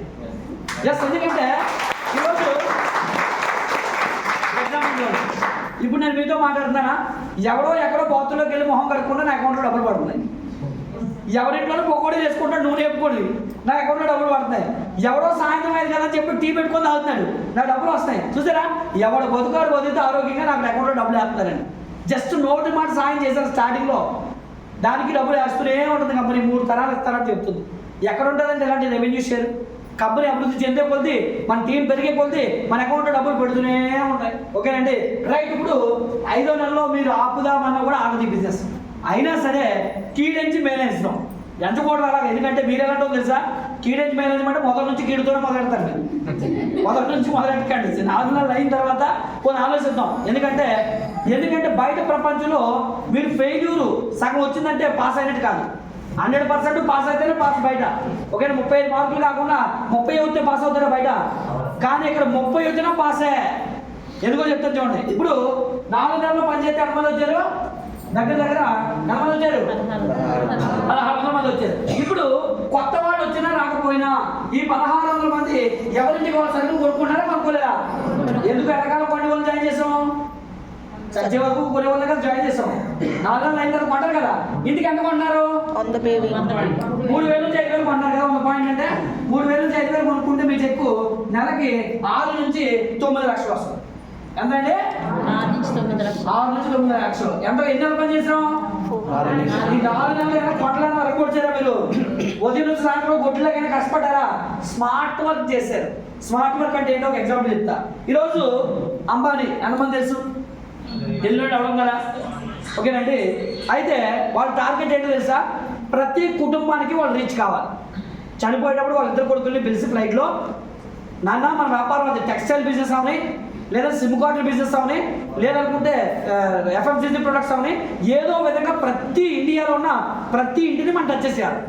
జస్ట్ ఎందుకంటే ఈరోజు ఇప్పుడు నేను మీతో మాట్లాడుతున్నానా, ఎవడో ఎక్కడో బాత్రూంలోకి వెళ్ళి మొహం కడుక్కుంటే నా అకౌంట్లో డబ్బులు పడుతున్నాయి. ఎవరింట్లోనూ పొగోడి చేసుకుంటాడు నూనె వేపుకోండి నా అకౌంట్లో డబ్బులు పడుతున్నాయి. ఎవడో సాయంత్రం అయింది కదా చెప్పి టీ పెట్టుకొని తాగుతున్నాడు నా డబ్బులు వస్తాయి. చూసారా, ఎవడు బతుకాడు బతికితే ఆరోగ్యంగా నాకు అకౌంట్లో డబ్బులు వేస్తున్నారండి. జస్ట్ నోటి మాట సాయం చేశారు స్టార్టింగ్లో, దానికి డబ్బులు వేస్తూనే ఉంటుంది కంపెనీ. 3 తరాలు ఇస్తారని చెప్తుంది. ఎక్కడ ఉంటుందంటే ఇలాంటి రెవెన్యూ షేర్? కంపెనీ అభివృద్ధి చెందే కొద్ది, మన టీం పెరిగే కొద్ది మన అకౌంట్లో డబ్బులు పెడుతూనే ఉంటాయి. ఓకేనండి, రైట్. ఇప్పుడు 5వ నెలలో మీరు ఆపుదామన్నా కూడా ఆగదు ఈ బిజినెస్. అయినా సరే కీడెంచి మేనేజ్దాం ఎంచకూడదు అలాగా. ఎందుకంటే మీరు ఎలాంటో తెలుసా, కీడెంచి మేనేజ్మెంట్ మొదటి నుంచి కీడుతోనే మొదలెడతారు. మీరు మొదటి నుంచి మొదలెట్టకండి. 4 నెలలు అయిన తర్వాత కొన్ని ఆలోచిద్దాం. ఎందుకంటే బయట ప్రపంచంలో మీరు ఫెయిల్యూరు సగం వచ్చిందంటే పాస్ అయినట్టు కాదు. 100% పాస్ అయితేనే పాస్ బయట. ఓకేనా, 35 మార్కులు కాకుండా 30 వస్తే పాస్ అవుతారా బయట. కానీ ఇక్కడ 30 వచ్చినా పాసే. ఎందుకో చెప్తాను చూడండి. ఇప్పుడు 4 నెలలు పనిచేస్తే ఎంతమంది వచ్చారు? దగ్గర 16 మంది వచ్చారు. ఇప్పుడు కొత్త వాళ్ళు వచ్చినా రాకపోయినా ఈ 1600 మంది ఎవరింటికి వాళ్ళు సరుకులు కొనుక్కుంటారా కొనుక్కోలేదా? ఎందుకు ఎడకాల కొన్ని వాళ్ళు జాయిన్ చేసాం, చచ్చే వరకు కొన్ని వాళ్ళ కదా జాయిన్ చేసాం. 4 నెలలు అయిన తర్వాత కొంటారు కదా, ఇంటికి ఎంత కొంటున్నారు? 3,000 నుంచి 5,000 కొంటున్నారు కదా. 100 పాయింట్ అంటే 3,000 నుంచి 5,000 కొనుక్కుంటే మీ చెక్కు నెలకి 6 నుంచి 9 లక్షలు వస్తుంది. ఎంతండి? 6 నుంచి 9 లక్షలు. ఎంత ఎన్ని నెలలు పని చేసాం? ఈ 4 నెలలు కొట్టలేని రిపోర్ట్ చేయరా మీరు? ఉదయం నుంచి సాయంత్రం గొడ్లకైనా కష్టపడ్డారా? స్మార్ట్ వర్క్ చేశారు. స్మార్ట్ వర్క్ అంటే ఏంటో ఒక ఎగ్జాంపుల్ చెప్తా. ఈరోజు అంబానీ ఎంతమంది తెలుసు? ఢిల్లీలో అవ్వడం కదా. ఓకేనండి, అయితే వాళ్ళ టార్గెట్ ఏంటో తెలుసా? ప్రతి కుటుంబానికి వాళ్ళు రీచ్ కావాలి. చనిపోయేటప్పుడు వాళ్ళ 2 కొడుకుల్ని పిలిచి ఫ్లైట్లో, నాన్న మన వ్యాపారం అది టెక్స్టైల్ బిజినెస్ అవని, లేదా సిమ్ కార్డుల బిజినెస్ అవని, లేదనుకుంటే FMCG ప్రొడక్ట్స్ అవని, ఏదో విధంగా ప్రతి ఇండియాలో ఉన్న ప్రతి ఇంటిని మనం టచ్ చేసేయాలి.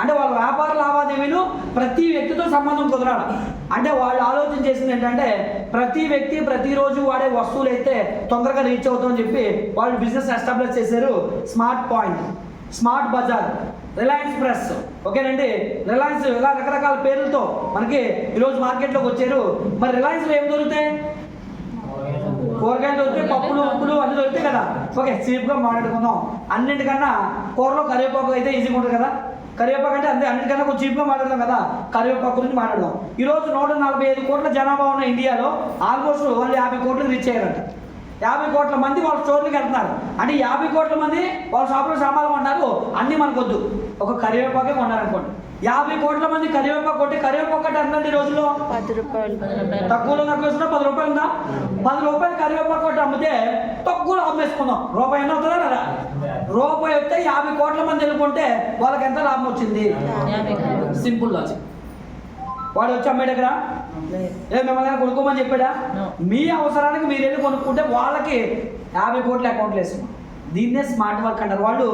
అంటే వాళ్ళ వ్యాపార లావాదేవీలు ప్రతి వ్యక్తితో సంబంధం కుదరాలి. అంటే వాళ్ళు ఆలోచన చేసింది ఏంటంటే ప్రతి వ్యక్తి ప్రతిరోజు వాడే వస్తువులు అయితే తొందరగా రీచ్ అవుతామని చెప్పి వాళ్ళు బిజినెస్ ఎస్టాబ్లిష్ చేశారు. Smart Point, Smart Bazaar, Reliance Fresh. ఓకేనండి, రిలయన్స్ ఇలా రకరకాల పేర్లతో మనకి ఈరోజు మార్కెట్లోకి వచ్చారు. మరి రిలయన్స్లో ఏం దొరుకుతాయి? కూరగాయలు దొరికితే పప్పులు ఉప్పులు అన్నీ దొరుకుతాయి కదా. ఓకే, చీప్గా మాట్లాడుకుందాం. అన్నింటికన్నా కూరలో కరివేపాకు అయితే ఈజీగా ఉంటుంది కదా. కరివేపాకు అంటే అన్నిటికన్నా కొంచెం చీప్గా మాట్లాడదాం కదా. కరివేపాకు గురించి మాట్లాడదాం. ఈరోజు 145 కోట్ల జనాభా ఉన్న ఇండియాలో ఆల్మోస్ట్ వాళ్ళు 50 కోట్లు రీచ్ అయ్యారంట. 50 కోట్ల మంది వాళ్ళ స్టోర్లకి వెళ్తున్నారు. అంటే 50 కోట్ల మంది వాళ్ళ షాపులో సామాన్లు కొన్నారు. అన్నీ మనకొద్దు, ఒక కరివేపాకే కొన్నారనుకోండి. 50 కోట్ల మంది కరివేపాకు కొట్టి కరివేపాకు అంటే ఎంతండి ఈ రోజుల్లో? 10 రూపాయలు. తక్కువలో తక్కువ 10 రూపాయలు ఉందా? 10 రూపాయలు కరివేపాకు కొట్టి అమ్మితే తక్కువలో అమ్మేసుకుందాం. రూపాయి ఎన్న అవుతుందా కదా? రూపాయి వస్తే 50 కోట్ల మంది వెళ్ళుకుంటే వాళ్ళకి ఎంత లాభం వచ్చింది? Simple logic. వాడు వచ్చి అమ్మాయి దగ్గర మిమ్మల్ని కొనుక్కోమని చెప్పాడా? మీ అవసరానికి మీరు వెళ్ళి కొనుక్కుంటే వాళ్ళకి 50 కోట్ల అకౌంట్లు వేసుకున్నాం. దీన్నే స్మార్ట్ వర్క్ అంటారు. వాళ్ళు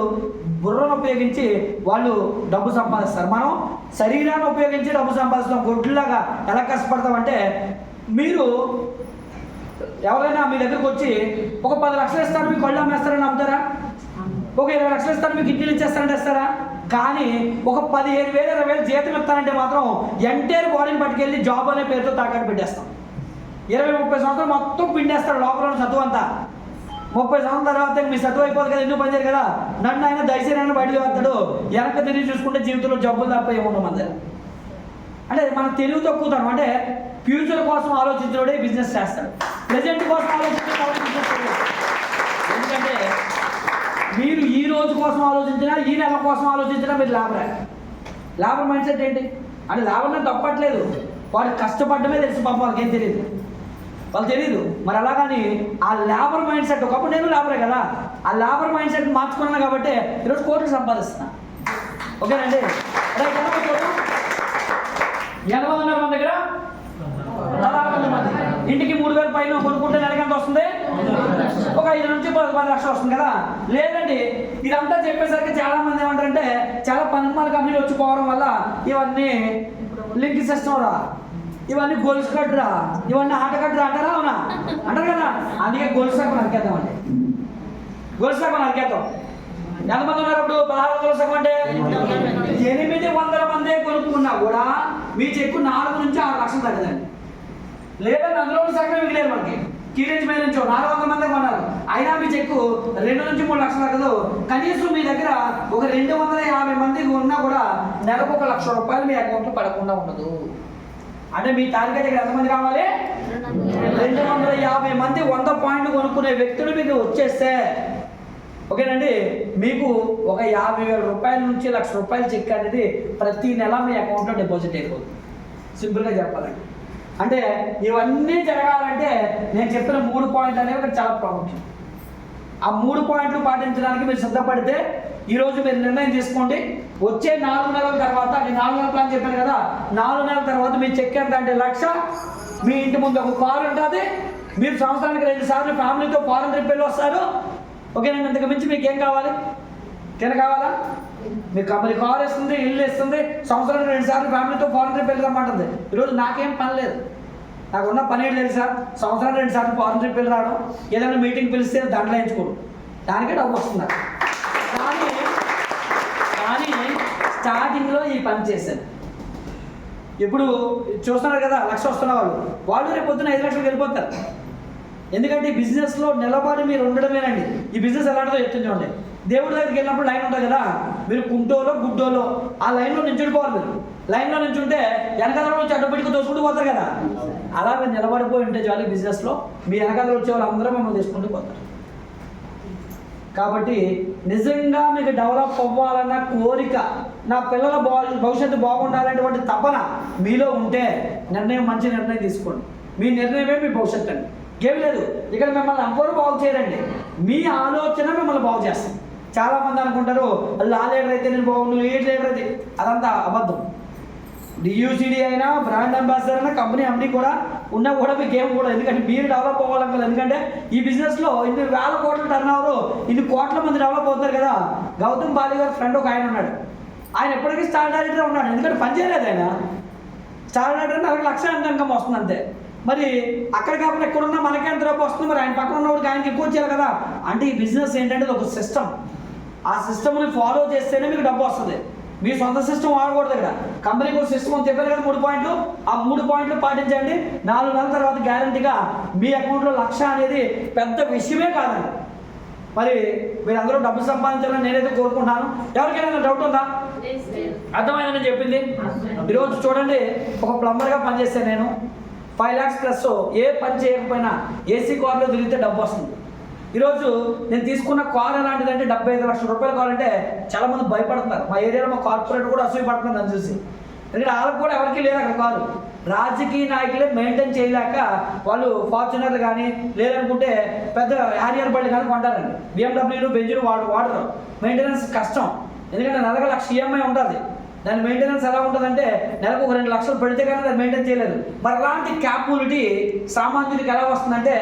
బుర్రను ఉపయోగించి వాళ్ళు డబ్బు సంపాదిస్తారు. మనం శరీరాన్ని ఉపయోగించి డబ్బు సంపాదిస్తాం. గొడ్లాగా ఎలా కష్టపడతామంటే, మీరు ఎవరైనా మీ దగ్గరకు వచ్చి ఒక 10 లక్షలు ఇస్తారు, మీకు కళ్ళు అమ్మేస్తారని నమ్ముతారా? ఒక 20 లక్షలు ఇస్తారు, మీకు కిడ్నీలు ఇచ్చేస్తారంటే ఇస్తారా? కానీ ఒక 15,000 20,000 జీతం ఇస్తారంటే మాత్రం ఎంటైర్ బాడీని పట్టుకెళ్ళి జాబ్ అనే పేరుతో తాకట్టు పెట్టేస్తాం. 20-30 సంవత్సరాలు మొత్తం పిండేస్తారు లోపల చదువు అంతా. 30 సంవత్సరాల తర్వాత మీ చదువు అయిపోతుంది కదా, ఎందుకు పనిచేయరు కదా, నన్ను ఆయన దయచేసి బయటకు వస్తాడు. వెనక తిరిగి చూసుకుంటే జీవితంలో జబ్బులు తప్ప ఏముండవు మన దగ్గర. అంటే మనం తెలివి తక్కువతాం. అంటే ఫ్యూచర్ కోసం ఆలోచించడే బిజినెస్ చేస్తాడు, ప్రజెంట్ కోసం ఆలోచించే. ఎందుకంటే మీరు ఈ రోజు కోసం ఆలోచించినా, ఈ నెల కోసం ఆలోచించినా మీరు లాభం మైండ్ సెట్ ఏంటి అంటే లాభం తప్పట్లేదు. వాడు కష్టపడమే తెలుసు, పాపం వాళ్ళకి ఏం తెలియదు, వాళ్ళు తెలియదు. మరి అలాగని ఆ లేబర్ మైండ్ సెట్, ఒకప్పుడు నేను లేబరే కదా, ఆ లేబర్ మైండ్ సెట్ మార్చుకున్నాను కాబట్టి ఈరోజు కోట్లు సంపాదిస్తున్నా. ఓకేనండి, రైట్. ఎంత ఉన్నారు మన దగ్గర? 16 మంది. ఇంటికి 3,000 పైన కొనుక్కుంటే నెలకి ఎంత వస్తుంది? ఒక 5 నుంచి 10 లక్షలు వస్తుంది కదా. లేదండి, ఇదంతా చెప్పేసరికి చాలా మంది ఏమంటారంటే చాలా పనిమాల కంపెనీలు వచ్చిపోవడం వల్ల ఇవన్నీ లింక్ సిస్టమ్ రా, ఇవన్నీ గొలుసు కట్టురా, ఇవన్నీ ఆట కట్టురా అంటారా? అవునా? అంటారు కదా. అందుకే గొలుసు సగం నరికేద్దామండి. గొలుసు సగం నరికేద్దాం. ఎంతమంది ఉన్నారు ఇప్పుడు? 1600 సగం అంటే 800 మందే కొనుక్కున్నా కూడా మీ చెక్కు 4 నుంచి 6 లక్షలు తగ్గదండి. లేదంటే అందులో సగమే మిగిలేదు మనకి. కీరేజ్ మీద నుంచి 400 మందే కొన్నారు, అయినా మీ చెక్కు 2 నుంచి 3 లక్షలు తగ్గదు. కనీసం మీ దగ్గర ఒక 250 మంది ఉన్నా కూడా నెలకు 1 లక్ష రూపాయలు మీ అకౌంట్లో పడకుండా ఉండదు. అంటే మీ టార్గెట్ ఇక్కడ ఎంతమంది కావాలి? 250 మంది 100 పాయింట్లు కొనుక్కునే వ్యక్తులు మీకు వచ్చేస్తే, ఓకేనండి, మీకు ఒక 50,000 రూపాయల నుంచి 1,00,000 రూపాయల చెక్ అనేది ప్రతి నెల మీ అకౌంట్లో డిపాజిట్ అయిపోతుంది. సింపుల్గా చెప్పాలండి. అంటే ఇవన్నీ జరగాలంటే నేను చెప్పిన 3 పాయింట్లు అనేవి ఇక్కడ చాలా ప్రాముఖ్యం. ఆ 3 పాయింట్లు పాటించడానికి మీరు సిద్ధపడితే ఈరోజు మీరు నిర్ణయం తీసుకోండి. వచ్చే 4 నెలల తర్వాత, నేను 4 నెలల ప్లాన్ చెప్పాను కదా, 4 నెలల తర్వాత మీ చెక్ ఎంత అంటే 1,00,000. మీ ఇంటి ముందు ఒక కారు ఉంటుంది. మీరు సంవత్సరానికి 2 సార్లు ఫ్యామిలీతో ఫారెన్ ట్రిప్ వెళ్ళి వస్తారు. ఓకేనండి, అంతకు మించి మీకు ఏం కావాలి? కావాలా? మీకు కంపెనీ కార్ ఇస్తుంది, ఇల్లు ఇస్తుంది, సంవత్సరానికి 2 సార్లు ఫ్యామిలీతో ఫారెన్ ట్రిప్ వెళ్ళి రమ్మంటుంది. ఈరోజు నాకేం పని లేదు, నాకున్న పని ఏంటి తెలుసా? సంవత్సరానికి 2 సార్లు ఫారెన్ ట్రిప్ వెళ్ళి రావడం, ఏదైనా మీటింగ్ పిలిస్తే దాంట్లో ఎంచుకోవడం, దానికే డబ్బు వస్తుంది. కానీ స్టార్టింగ్లో ఈ పని చేశాను. ఇప్పుడు చూస్తున్నారు కదా, 1,00,000 వస్తున్న వాళ్ళు రేపు పొద్దున 5 లక్షలకు వెళ్ళిపోతారు. ఎందుకంటే ఈ బిజినెస్లో నిలబడి మీరు ఉండడమేనండి. ఈ బిజినెస్ ఎలాంటిదో చెప్తుంది చూడండి. దేవుడి దగ్గరికి వెళ్ళినప్పుడు లైన్ ఉంటుంది కదా, మీరు కుంటోలో గుడ్డోలో ఆ లైన్లో నించుడిపోవాలి. మీరు లైన్లో నించుంటే వెనకాల నుంచి అడ్డుపెట్టుకు తోసుకుంటూ పోతారు కదా, అలా మీరు నిలబడిపోయి ఉంటే చాలు బిజినెస్లో మీ వెనకాల వచ్చే వాళ్ళు అందరూ మిమ్మల్ని తీసుకుంటూ పోతారు. కాబట్టి నిజంగా మీకు డెవలప్ అవ్వాలన్న కోరిక, నా పిల్లల భవిష్యత్తు బాగుండాలనేటువంటి తపన మీలో ఉంటే మంచి నిర్ణయం తీసుకోండి. మీ నిర్ణయమే మీ భవిష్యత్తు అండి, ఏమి లేదు. ఇక్కడ మిమ్మల్ని ఎవ్వరూ బాగు చేయరండి, మీ ఆలోచన మిమ్మల్ని బాగు చేస్తుంది. చాలామంది అనుకుంటారు ఆ లీడర్ అయితే నేను బాగుండు, ఏ లీడర్ అయితే, అదంతా అబద్ధం. డియూసిడి అయినా, బ్రాండ్ అంబాసిడర్ అయినా, కంపెనీ ఎండి కూడా ఉన్నా కూడా మీకు ఏం కూడా, ఎందుకంటే మీరు డెవలప్ అవ్వాలి కదా. ఎందుకంటే ఈ బిజినెస్లో 1,000 కోట్ల టర్న్ ఓవర్, 1,000 కోట్ల మంది డెవలప్ అవుతారు కదా. గౌతమ్ బాలి గారి ఫ్రెండ్ ఒక ఆయన ఉన్నాడు, ఆయన ఎప్పటికీ స్టార్ డైరెక్టర్ ఉన్నాడు, ఎందుకంటే పని చేయలేదు ఆయన. స్టార్ డైరెక్టర్ నెలకు 1,00,000 ఇన్కమ్ వస్తుంది అంతే. మరి అక్కడ కాకుండా ఎక్కడున్నా మనకి ఎంత డబ్బు వస్తుంది, మరి ఆయన పక్కన ఉన్నవాడికి ఆయనకి ఎక్కువ వచ్చారు కదా. అంటే ఈ బిజినెస్ ఏంటంటే ఒక సిస్టమ్, ఆ సిస్టమ్ని ఫాలో చేస్తేనే మీకు డబ్బు వస్తుంది. మీ సొంత సిస్టమ్ వాడకూడదు. ఇక్కడ కంపెనీకి ఒక సిస్టమ్ అని చెప్పారు కదా, 3 పాయింట్లు. ఆ 3 పాయింట్లు పాటించండి. 4 నెలల తర్వాత గ్యారంటీగా మీ అకౌంట్లో 1,00,000 అనేది పెద్ద విషయమే కాదండి. మరి మీరు అందరూ డబ్బు సంపాదించాలని నేనైతే కోరుకుంటున్నాను. ఎవరికైనా డౌట్ ఉందా? అర్థమైందని చెప్పింది. ఈరోజు చూడండి, ఒక ప్లంబర్గా పనిచేస్తే నేను 5 lakhs ప్లస్ ఏ పని చేయకపోయినా ఏసీ కార్లో తిరిగితే డబ్బు వస్తుంది. ఈరోజు నేను తీసుకున్న కార్ ఎలాంటిదంటే 75 లక్షల రూపాయల కార్ అంటే చాలామంది భయపడుతున్నారు. మా ఏరియాలో మా కార్పొరేటర్ కూడా అసూయపడుతున్నారు నన్ను చూసి. ఎందుకంటే వాళ్ళకి కూడా ఎవరికి లేదు అక్కడ కారు. రాజకీయ నాయకులే మెయింటైన్ చేయలేక వాళ్ళు ఫార్చునర్లు కానీ లేదనుకుంటే పెద్ద హ్యారియర్ బండి కానీ కొంటారండి. BMW బెంజులు వాడరు. మెయింటెనెన్స్ కష్టం, ఎందుకంటే నెలకు 1,00,000 EMI ఉంటుంది. దాని మెయింటెనెన్స్ ఎలా ఉంటుందంటే నెలకు 2 లక్షలు పెడితే కానీ దాన్ని మెయింటైన్ చేయలేదు. మరి అలాంటి క్యాపబిలిటీ సామాన్యుడికి ఎలా వస్తుందంటే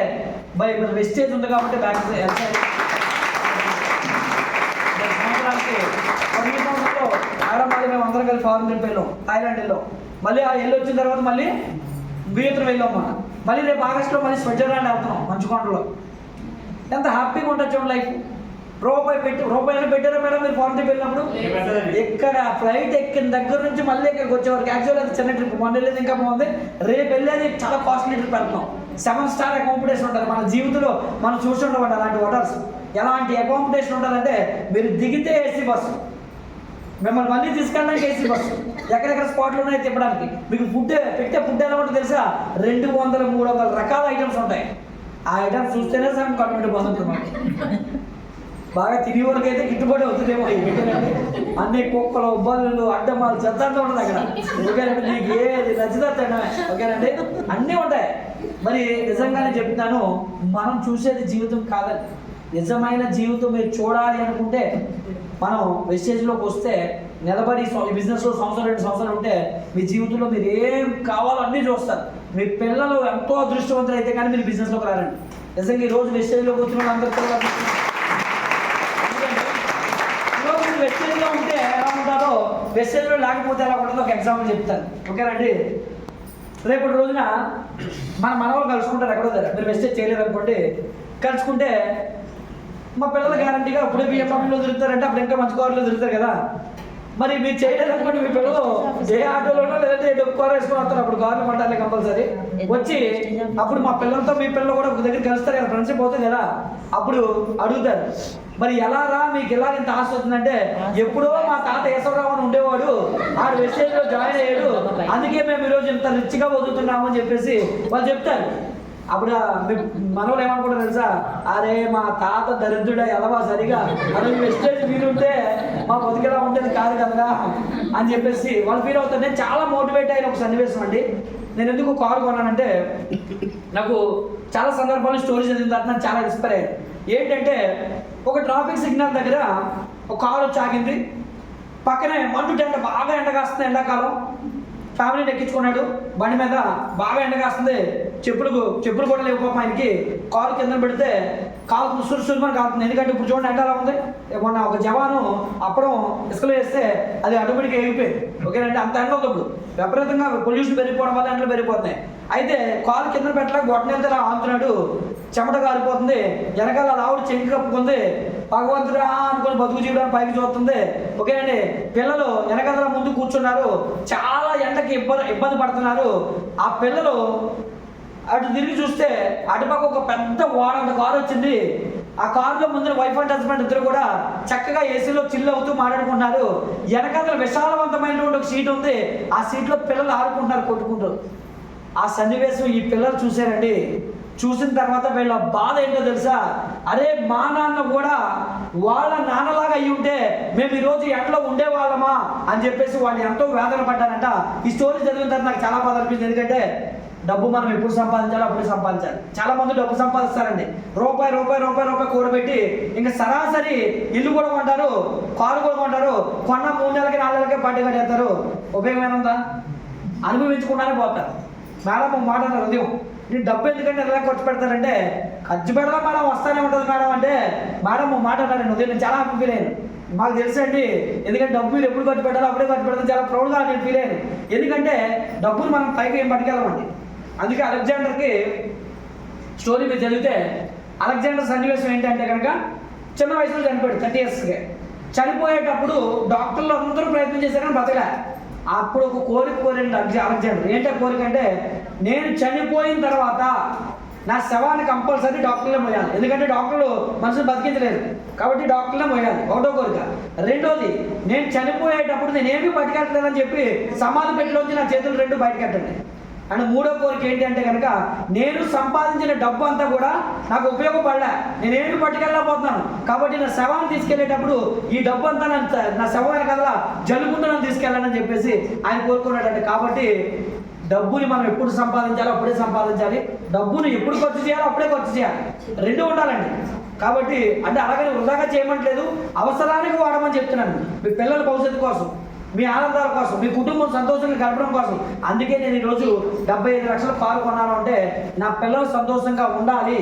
మరి వెస్టేజ్ ఉంది కాబట్టి బ్యాంక్ సంవత్సరానికి ఆడమాలి మేము అందరం కలిసి ఫారెన్ ట్రిప్ వెళ్ళాం, థాయిలాండ్ వెళ్ళాం. మళ్ళీ ఆ వెళ్ళి వచ్చిన తర్వాత మళ్ళీ వియత్నం వెళ్ళాం మనం. మళ్ళీ రేపు ఆగస్టులో మళ్ళీ స్విట్జర్లాండ్ వెళ్తున్నాం మంచుకొండలో. ఎంత హ్యాపీగా ఉంటుంది చూడండి లైఫ్. రూపాయలు పెట్టారా మేడం మీరు ఫారెన్ ట్రిప్ వెళ్ళినప్పుడు? ఇక్కడ ఫ్లైట్ ఎక్కిన దగ్గర నుంచి మళ్ళీ ఇక్కడికి వచ్చేవారికి యాక్చువల్ అది చిన్న ట్రిప్. మొన్న వెళ్ళేది ఇంకా బాగుంది, రేపు వెళ్ళేది చాలా కాస్ట్లీ ట్రిప్ వెళ్తున్నాం. 7 స్టార్ అకామిడేషన్ ఉంటుంది. మన జీవితంలో మనం చూస్తుండమండి అలాంటి హోటల్స్. ఎలాంటి అకామిడేషన్ ఉంటుందంటే మీరు దిగితే ఏసీ బస్సు, మిమ్మల్ని మళ్ళీ తీసుకెళ్ళడానికి ఏసీ బస్సు, ఎక్కడెక్కడ స్పాట్లు ఉన్నాయి తిప్పడానికి. మీకు ఫుడ్ ఎలా ఉంటుందో తెలుసా? 200-300 రకాల ఐటమ్స్ ఉంటాయి. ఆ ఐటమ్స్ చూస్తేనే సగం కట్టుబడి పోతుంది. బాగా తిరిగి వరకు అయితే గిట్టుబడి అవుతుందేమో. ఎందుకంటే అన్ని కుక్కలు బల్లులు అడ్డమాలు చెత్త అంతా ఉంటుంది అక్కడ. ఎందుకంటే మీకు ఏది నచ్చితే ఓకేనండి, అన్నీ ఉంటాయి. మరి నిజంగానే చెప్తున్నాను, మనం చూసేది జీవితం కాదండి. నిజమైన జీవితం మీరు చూడాలి అనుకుంటే మనం వెస్టేజ్లోకి వస్తే నిలబడి ఈ బిజినెస్లో 1-2 సంవత్సరాలు ఉంటే మీ జీవితంలో మీరు ఏం కావాలో అన్నీ చూస్తారు. మీ పిల్లలు ఎంతో అదృష్టవంతులు అయితే కానీ మీరు బిజినెస్లోకి రారండి. నిజంగా ఈరోజు వెస్టేజ్లోకి వచ్చిన వాళ్ళందరితో వెస్టేజ్లో ఉంటే ఎలా ఉంటారో వెస్టేజ్లో లేకపోతే ఎలా ఉంటుందో ఒక ఎగ్జాంపుల్ చెప్తాను, ఓకేనండి. రేపటి రోజున మన మనవాళ్ళు కలుసుకుంటారు ఎక్కడో దగ్గర. మీరు వెస్టేజ్ చేయలేదు అనుకోండి, కలుసుకుంటే మా పిల్లలు గ్యారంటీగా అప్పుడే BMW తిరుగుతారంటే అప్పుడు ఇంకా మంచి కార్లో తిరుగుతారు కదా. మరి మీరు చేయలేదు అనుకోండి, మీ పిల్లలు ఏ ఆటోలోనో లేదంటే ఏ డొక్కు కారు వేసుకొని వస్తారు. అప్పుడు కార్లు పట్టాలి కంపల్సరీ వచ్చి. అప్పుడు మా పిల్లలతో మీ పిల్లలు కూడా ఒక దగ్గర కలుస్తారు కదా, ఫ్రెండ్షిప్ అవుతుంది కదా. అప్పుడు అడుగుతారు, మరి ఎలా రా మీకు ఎలా ఇంత ఆశ వస్తుందంటే, ఎప్పుడో మా తాత ఏసవరావు అని ఉండేవాడు, ఆడు వెస్టేజ్లో జాయిన్ అయ్యాడు, అందుకే మేము ఈరోజు ఇంత రిచ్గా బతుకుతున్నాము అని చెప్పేసి వాళ్ళు చెప్తారు. అప్పుడు మనోళ్ళు ఏమనుకుంటారు తెలుసా? అరే మా తాత దరిద్రుడా ఎలవా సరిగా, అదే వెస్టేజ్ మీరుంటే మా బతుకెలా ఉండేది కాదు కదా అని చెప్పేసి వాళ్ళు ఫీల్ అవుతారు. నేను చాలా మోటివేట్ అయిన ఒక సన్నివేశం అండి. నేను ఎందుకు కారు కొన్నానంటే, నాకు చాలా సందర్భాలు స్టోరీ చదివిన తర్వాత నాకు చాలా ఇన్స్పైర్ అయ్యాను. ఏంటంటే ఒక ట్రాఫిక్ సిగ్నల్ దగ్గర ఒక కారు వచ్చి ఆగింది. పక్కనే మండుటెండ, బాగా ఎండ కాస్తుంది, ఎండాకాలం. ఫ్యామిలీని ఎక్కించుకున్నాడు బండి మీద, బాగా ఎండ కాస్తుంది. చెప్పులు కూడా లేవు పాపం ఆయనకి. కాలు కింద పెడితే కాలు సురుసురుమని కాలుతుంది. ఎందుకంటే ఇప్పుడు చూడండి ఎండ ఎలా ఉంది. మొన్న ఒక జవాను అప్పుడం ఇసుకలో వేస్తే అది ఆటోమేటిక్గా ఎగిపోయింది, ఓకేనండి. అంత ఎండ ఉంది ఇప్పుడు, విపరీతంగా పొల్యూషన్ పెరిగిపోవడం వల్ల ఎండలు పెరిగిపోతున్నాయి. అయితే కాలు కింద పెట్టలేక గొట్టనెళ్తే ఆగుతున్నాడు, చెమట కారిపోతుంది, వెనకాల ఆవిడ చెంకి కప్పుకుంది. భగవంతుడా అనుకుని బతుకు జీవడానికి పైకి చూస్తుంది, ఓకేనండి. పిల్లలు వెనకాల ముందు కూర్చున్నారు, చాలా ఎండకి ఇబ్బంది పడుతున్నారు. ఆ పిల్లలు అటు తిరిగి చూస్తే అటుపక్క ఒక పెద్ద వాడంత కారు వచ్చింది. ఆ కారులో ముందు వైఫ్ అండ్ హస్బెండ్ ఇద్దరు కూడా చక్కగా ఏసీలో చిల్ అవుతూ మాట్లాడుకుంటున్నారు. వెనకాల విశాలవంతమైనటువంటి ఒక సీట్ ఉంది, ఆ సీట్లో పిల్లలు ఆడుకుంటున్నారు కొట్టుకుంటూ. ఆ సన్నివేశం ఈ పిల్లలు చూశారండి. చూసిన తర్వాత వీళ్ళ బాధ ఏంటో తెలుసా? అరే మా నాన్న కూడా వాళ్ళ నాన్నలాగా అయ్యి ఉంటే మేము ఈరోజు ఎండలో ఉండేవాళ్ళమా అని చెప్పేసి వాళ్ళు ఎంతో వేదన పడ్డారంట. ఈ స్టోరీ చదివిన తర్వాత నాకు చాలా బాధ అనిపించింది. ఎందుకంటే డబ్బు మనం ఎప్పుడు సంపాదించాలో అప్పుడు సంపాదించాలి. చాలా మంది డబ్బు సంపాదిస్తారండి, రూపాయి కూడబెట్టి ఇంకా సరాసరి ఇల్లు కూడా కొంటారు, కారు కూడా కొంటారు. కొన్న 3 నెలలకి 4 నెలలకే పట్టి కట్టేస్తారు. ఉపయోగమైన ఉందా? అనుభవించుకున్నానే పోతారు. మేడం ఒక మాట అన్నారు ఉదయం, నేను డబ్బు ఎందుకంటే ఎలా ఖర్చు పెడతారంటే, ఖర్చు పెడదాం మేడం వస్తానే ఉంటుంది మేడం అంటే, మేడం ఒక మాట అన్నారు ఉదయం. నేను చాలా హ్యాపీ ఫీల్ అయ్యాను. మాకు తెలుసండి, ఎందుకంటే డబ్బు మీరు ఎప్పుడు ఖర్చు పెట్టాలో అప్పుడే ఖర్చు పెడతాం. చాలా ప్రౌడ్గా నేను ఫీల్ అయ్యాను. ఎందుకంటే డబ్బులు మనం పైకి ఏం పట్టుకెళ్ళమండి. అందుకే అలెగ్జాండర్కి స్టోరీ మీరు చదివితే అలెగ్జాండర్ సన్నివేశం ఏంటంటే కనుక చిన్న వయసులో చనిపోయాడు, 30 yearsకే. చనిపోయేటప్పుడు డాక్టర్లు అందరూ ప్రయత్నం చేశారు కానీ బతకలే. అప్పుడు ఒక కోరిక కోరండి అలెగ్జాండర్. ఏంటో కోరిక అంటే, నేను చనిపోయిన తర్వాత నా శవాన్ని కంపల్సరీ డాక్టర్లే మోయాలి. ఎందుకంటే డాక్టర్లు మనుషులు బతికించలేరు కాబట్టి డాక్టర్లే మోయాలి. ఒకటో కోరిక. రెండోది, నేను చనిపోయేటప్పుడు నేనేమీ బతికెట్టలేదని చెప్పి సమాధి పెట్టిలోంచి నా చేతులు 2 బయటకెట్టండి. అండ్ మూడో కోరిక ఏంటి అంటే కనుక, నేను సంపాదించిన డబ్బు అంతా కూడా నాకు ఉపయోగపడలే, నేనేమి పట్టుకెళ్ళకపోతున్నాను కాబట్టి నా శవాన్ని తీసుకెళ్లేటప్పుడు ఈ డబ్బు అంతా నా శవం కదలా జలుగుంటూ నన్ను తీసుకెళ్ళాలని చెప్పేసి ఆయన కోరుకున్నాడంటే. కాబట్టి డబ్బుని మనం ఎప్పుడు సంపాదించాలో అప్పుడే సంపాదించాలి, డబ్బును ఎప్పుడు ఖర్చు చేయాలో అప్పుడే ఖర్చు చేయాలి. 2 ఉండాలండి. కాబట్టి అంటే అలాగని వృధాగా చేయమంటలేదు, అవసరానికి వాడమని చెప్తున్నాను. మీ పిల్లల భవిష్యత్తు కోసం, మీ ఆనందాల కోసం, మీ కుటుంబం సంతోషంగా గడపడం కోసం. అందుకే నేను ఈరోజు 75 లక్షల కారు కొన్నాను. అంటే నా పిల్లలు సంతోషంగా ఉండాలి,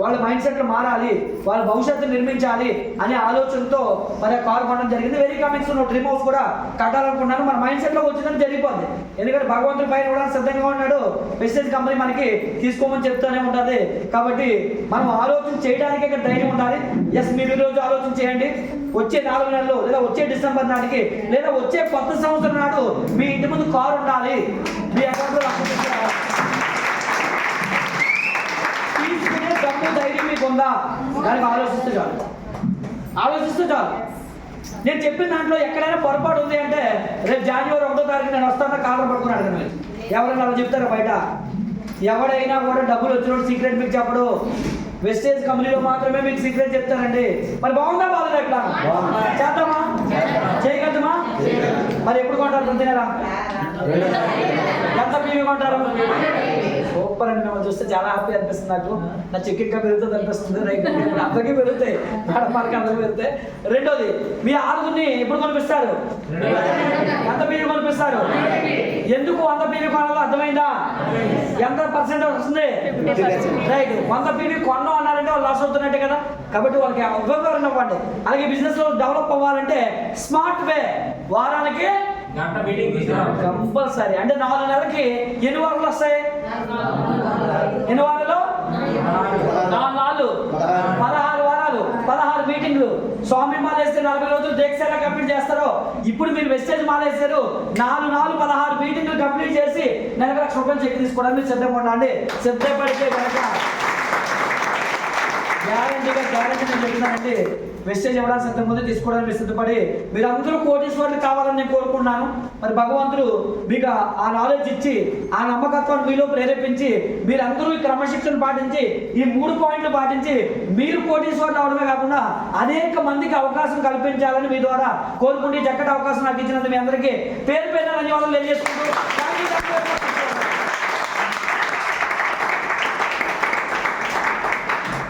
వాళ్ళ మైండ్ సెట్లు మారాలి, వాళ్ళ భవిష్యత్తు నిర్మించాలి అనే ఆలోచనతో మరి ఆ కారు కొనడం జరిగింది. వెరీ కమింగ్స్ డ్రీమ్ హౌస్ కూడా కట్టాలనుకున్నాను. మన మైండ్ సెట్లో వచ్చిందని జరిగిపోద్ది. ఎందుకంటే భగవంతుడి పైన కూడా సిద్ధంగా ఉన్నాడు. వెస్టేజ్ కంపెనీ మనకి తీసుకోమని చెప్తూనే ఉంటుంది. కాబట్టి మనం ఆలోచన చేయడానికి ఇక్కడ ధైర్యం ఉండాలి. ఎస్, మీరు ఈరోజు ఆలోచన చేయండి. వచ్చే 4 నెలలు లేదా వచ్చే డిసెంబర్ నాటికి లేదా వచ్చే కొత్త సంవత్సరం నాడు మీ ఇంటి ముందు కారు ఉండాలి, మీ అకౌంట్లో తీసుకునే డబ్బు ధైర్యం మీకు ఉందా దానికి ఆలోచిస్తే చాలు. నేను చెప్పిన దాంట్లో ఎక్కడైనా పొరపాటు ఉంది అంటే రేపు జనవరి 1వ తారీఖు నేను వస్తాను కాలర్ పడుకున్నాడు కదా. ఎవరైనా అలా చెప్తారా బయట? ఎవడైనా కూడా డబ్బులు వచ్చినప్పుడు సీక్రెట్ మీకు చెప్పడు. వెస్టేజ్ కంపెనీలో మాత్రమే మీకు సీక్రెట్ చెప్తారండి. మరి బాగుందా బాగుందా? ఎట్లా చేద్దామా? చేయగలమా? మరి ఎప్పుడు కొంటారు? ప్రతినేలా ఎంత పీవీ కొంటారు? సూపర్ అండి. మిమ్మల్ని చూస్తే చాలా హ్యాపీ అనిపిస్తుంది. నాకు నా చెక్ ఇంకా పెరుగుతుంది అనిపిస్తుంది. రైట్, అందరికీ పెరుగుతాయి, మేడం మనకి అందరికీ పెరుగుతాయి. రెండోది, మీ 6గురిని ఎప్పుడు కొనిపిస్తారు? ఎంత పీవీ కొనిపిస్తారు? ఎందుకు 100 పీవీ కొనాలో అర్థమైందా? ఎంత పర్సెంటేజ్ వస్తుంది? రైట్, 100 పీవీ కొన్నాం అన్నారంటే వాళ్ళు లాస్ అవుతున్నట్టే కదా. కాబట్టి వాళ్ళకి ఉపయోగకరం ఇవ్వండి. అలాగే బిజినెస్ లో డెవలప్ అవ్వాలంటే స్మార్ట్ వే, వారానికి కంపల్సరీ. అంటే 4 నెలలకి ఎన్ని వారాలు వస్తాయి? ఎన్ని వారాలు? 4 16 వారాలు, 16 మీటింగ్లు. స్వామి మాలేస్తే 40 రోజులు దీక్ష ఎలా కంప్లీట్ చేస్తారో ఇప్పుడు మీరు వెస్టేజ్ మాలేస్తారు. 4 16 మీటింగ్లు కంప్లీట్ చేసి నెలకు 1,00,000 రూపాయలు చెక్ తీసుకోవడానికి సిద్ధంగా ఉండండి. సిద్ధపడితే కనుక గ్యారంటీగా నేను చెప్తున్నానండి, వెస్టేజ్ ఇవ్వడానికి సిద్ధంగా తీసుకోవడానికి సిద్ధపడి మీరు అందరూ కోటీశ్వరులు కావాలని నేను కోరుకున్నాను. మరి భగవంతుడు మీకు ఆ నాలెడ్జ్ ఇచ్చి ఆ నమ్మకత్వాన్ని మీలో ప్రేరేపించి మీరందరూ ఈ క్రమశిక్షణ పాటించి ఈ 3 పాయింట్లు పాటించి మీరు కోటీశ్వరులు అవడమే కాకుండా అనేక మందికి అవకాశం కల్పించాలని మీ ద్వారా కోరుకుంటే చక్కటి అవకాశం నాకు ఇచ్చినందుకు మీ అందరికీ పేరు ధన్యవాదాలు తెలియజేసుకుంటూ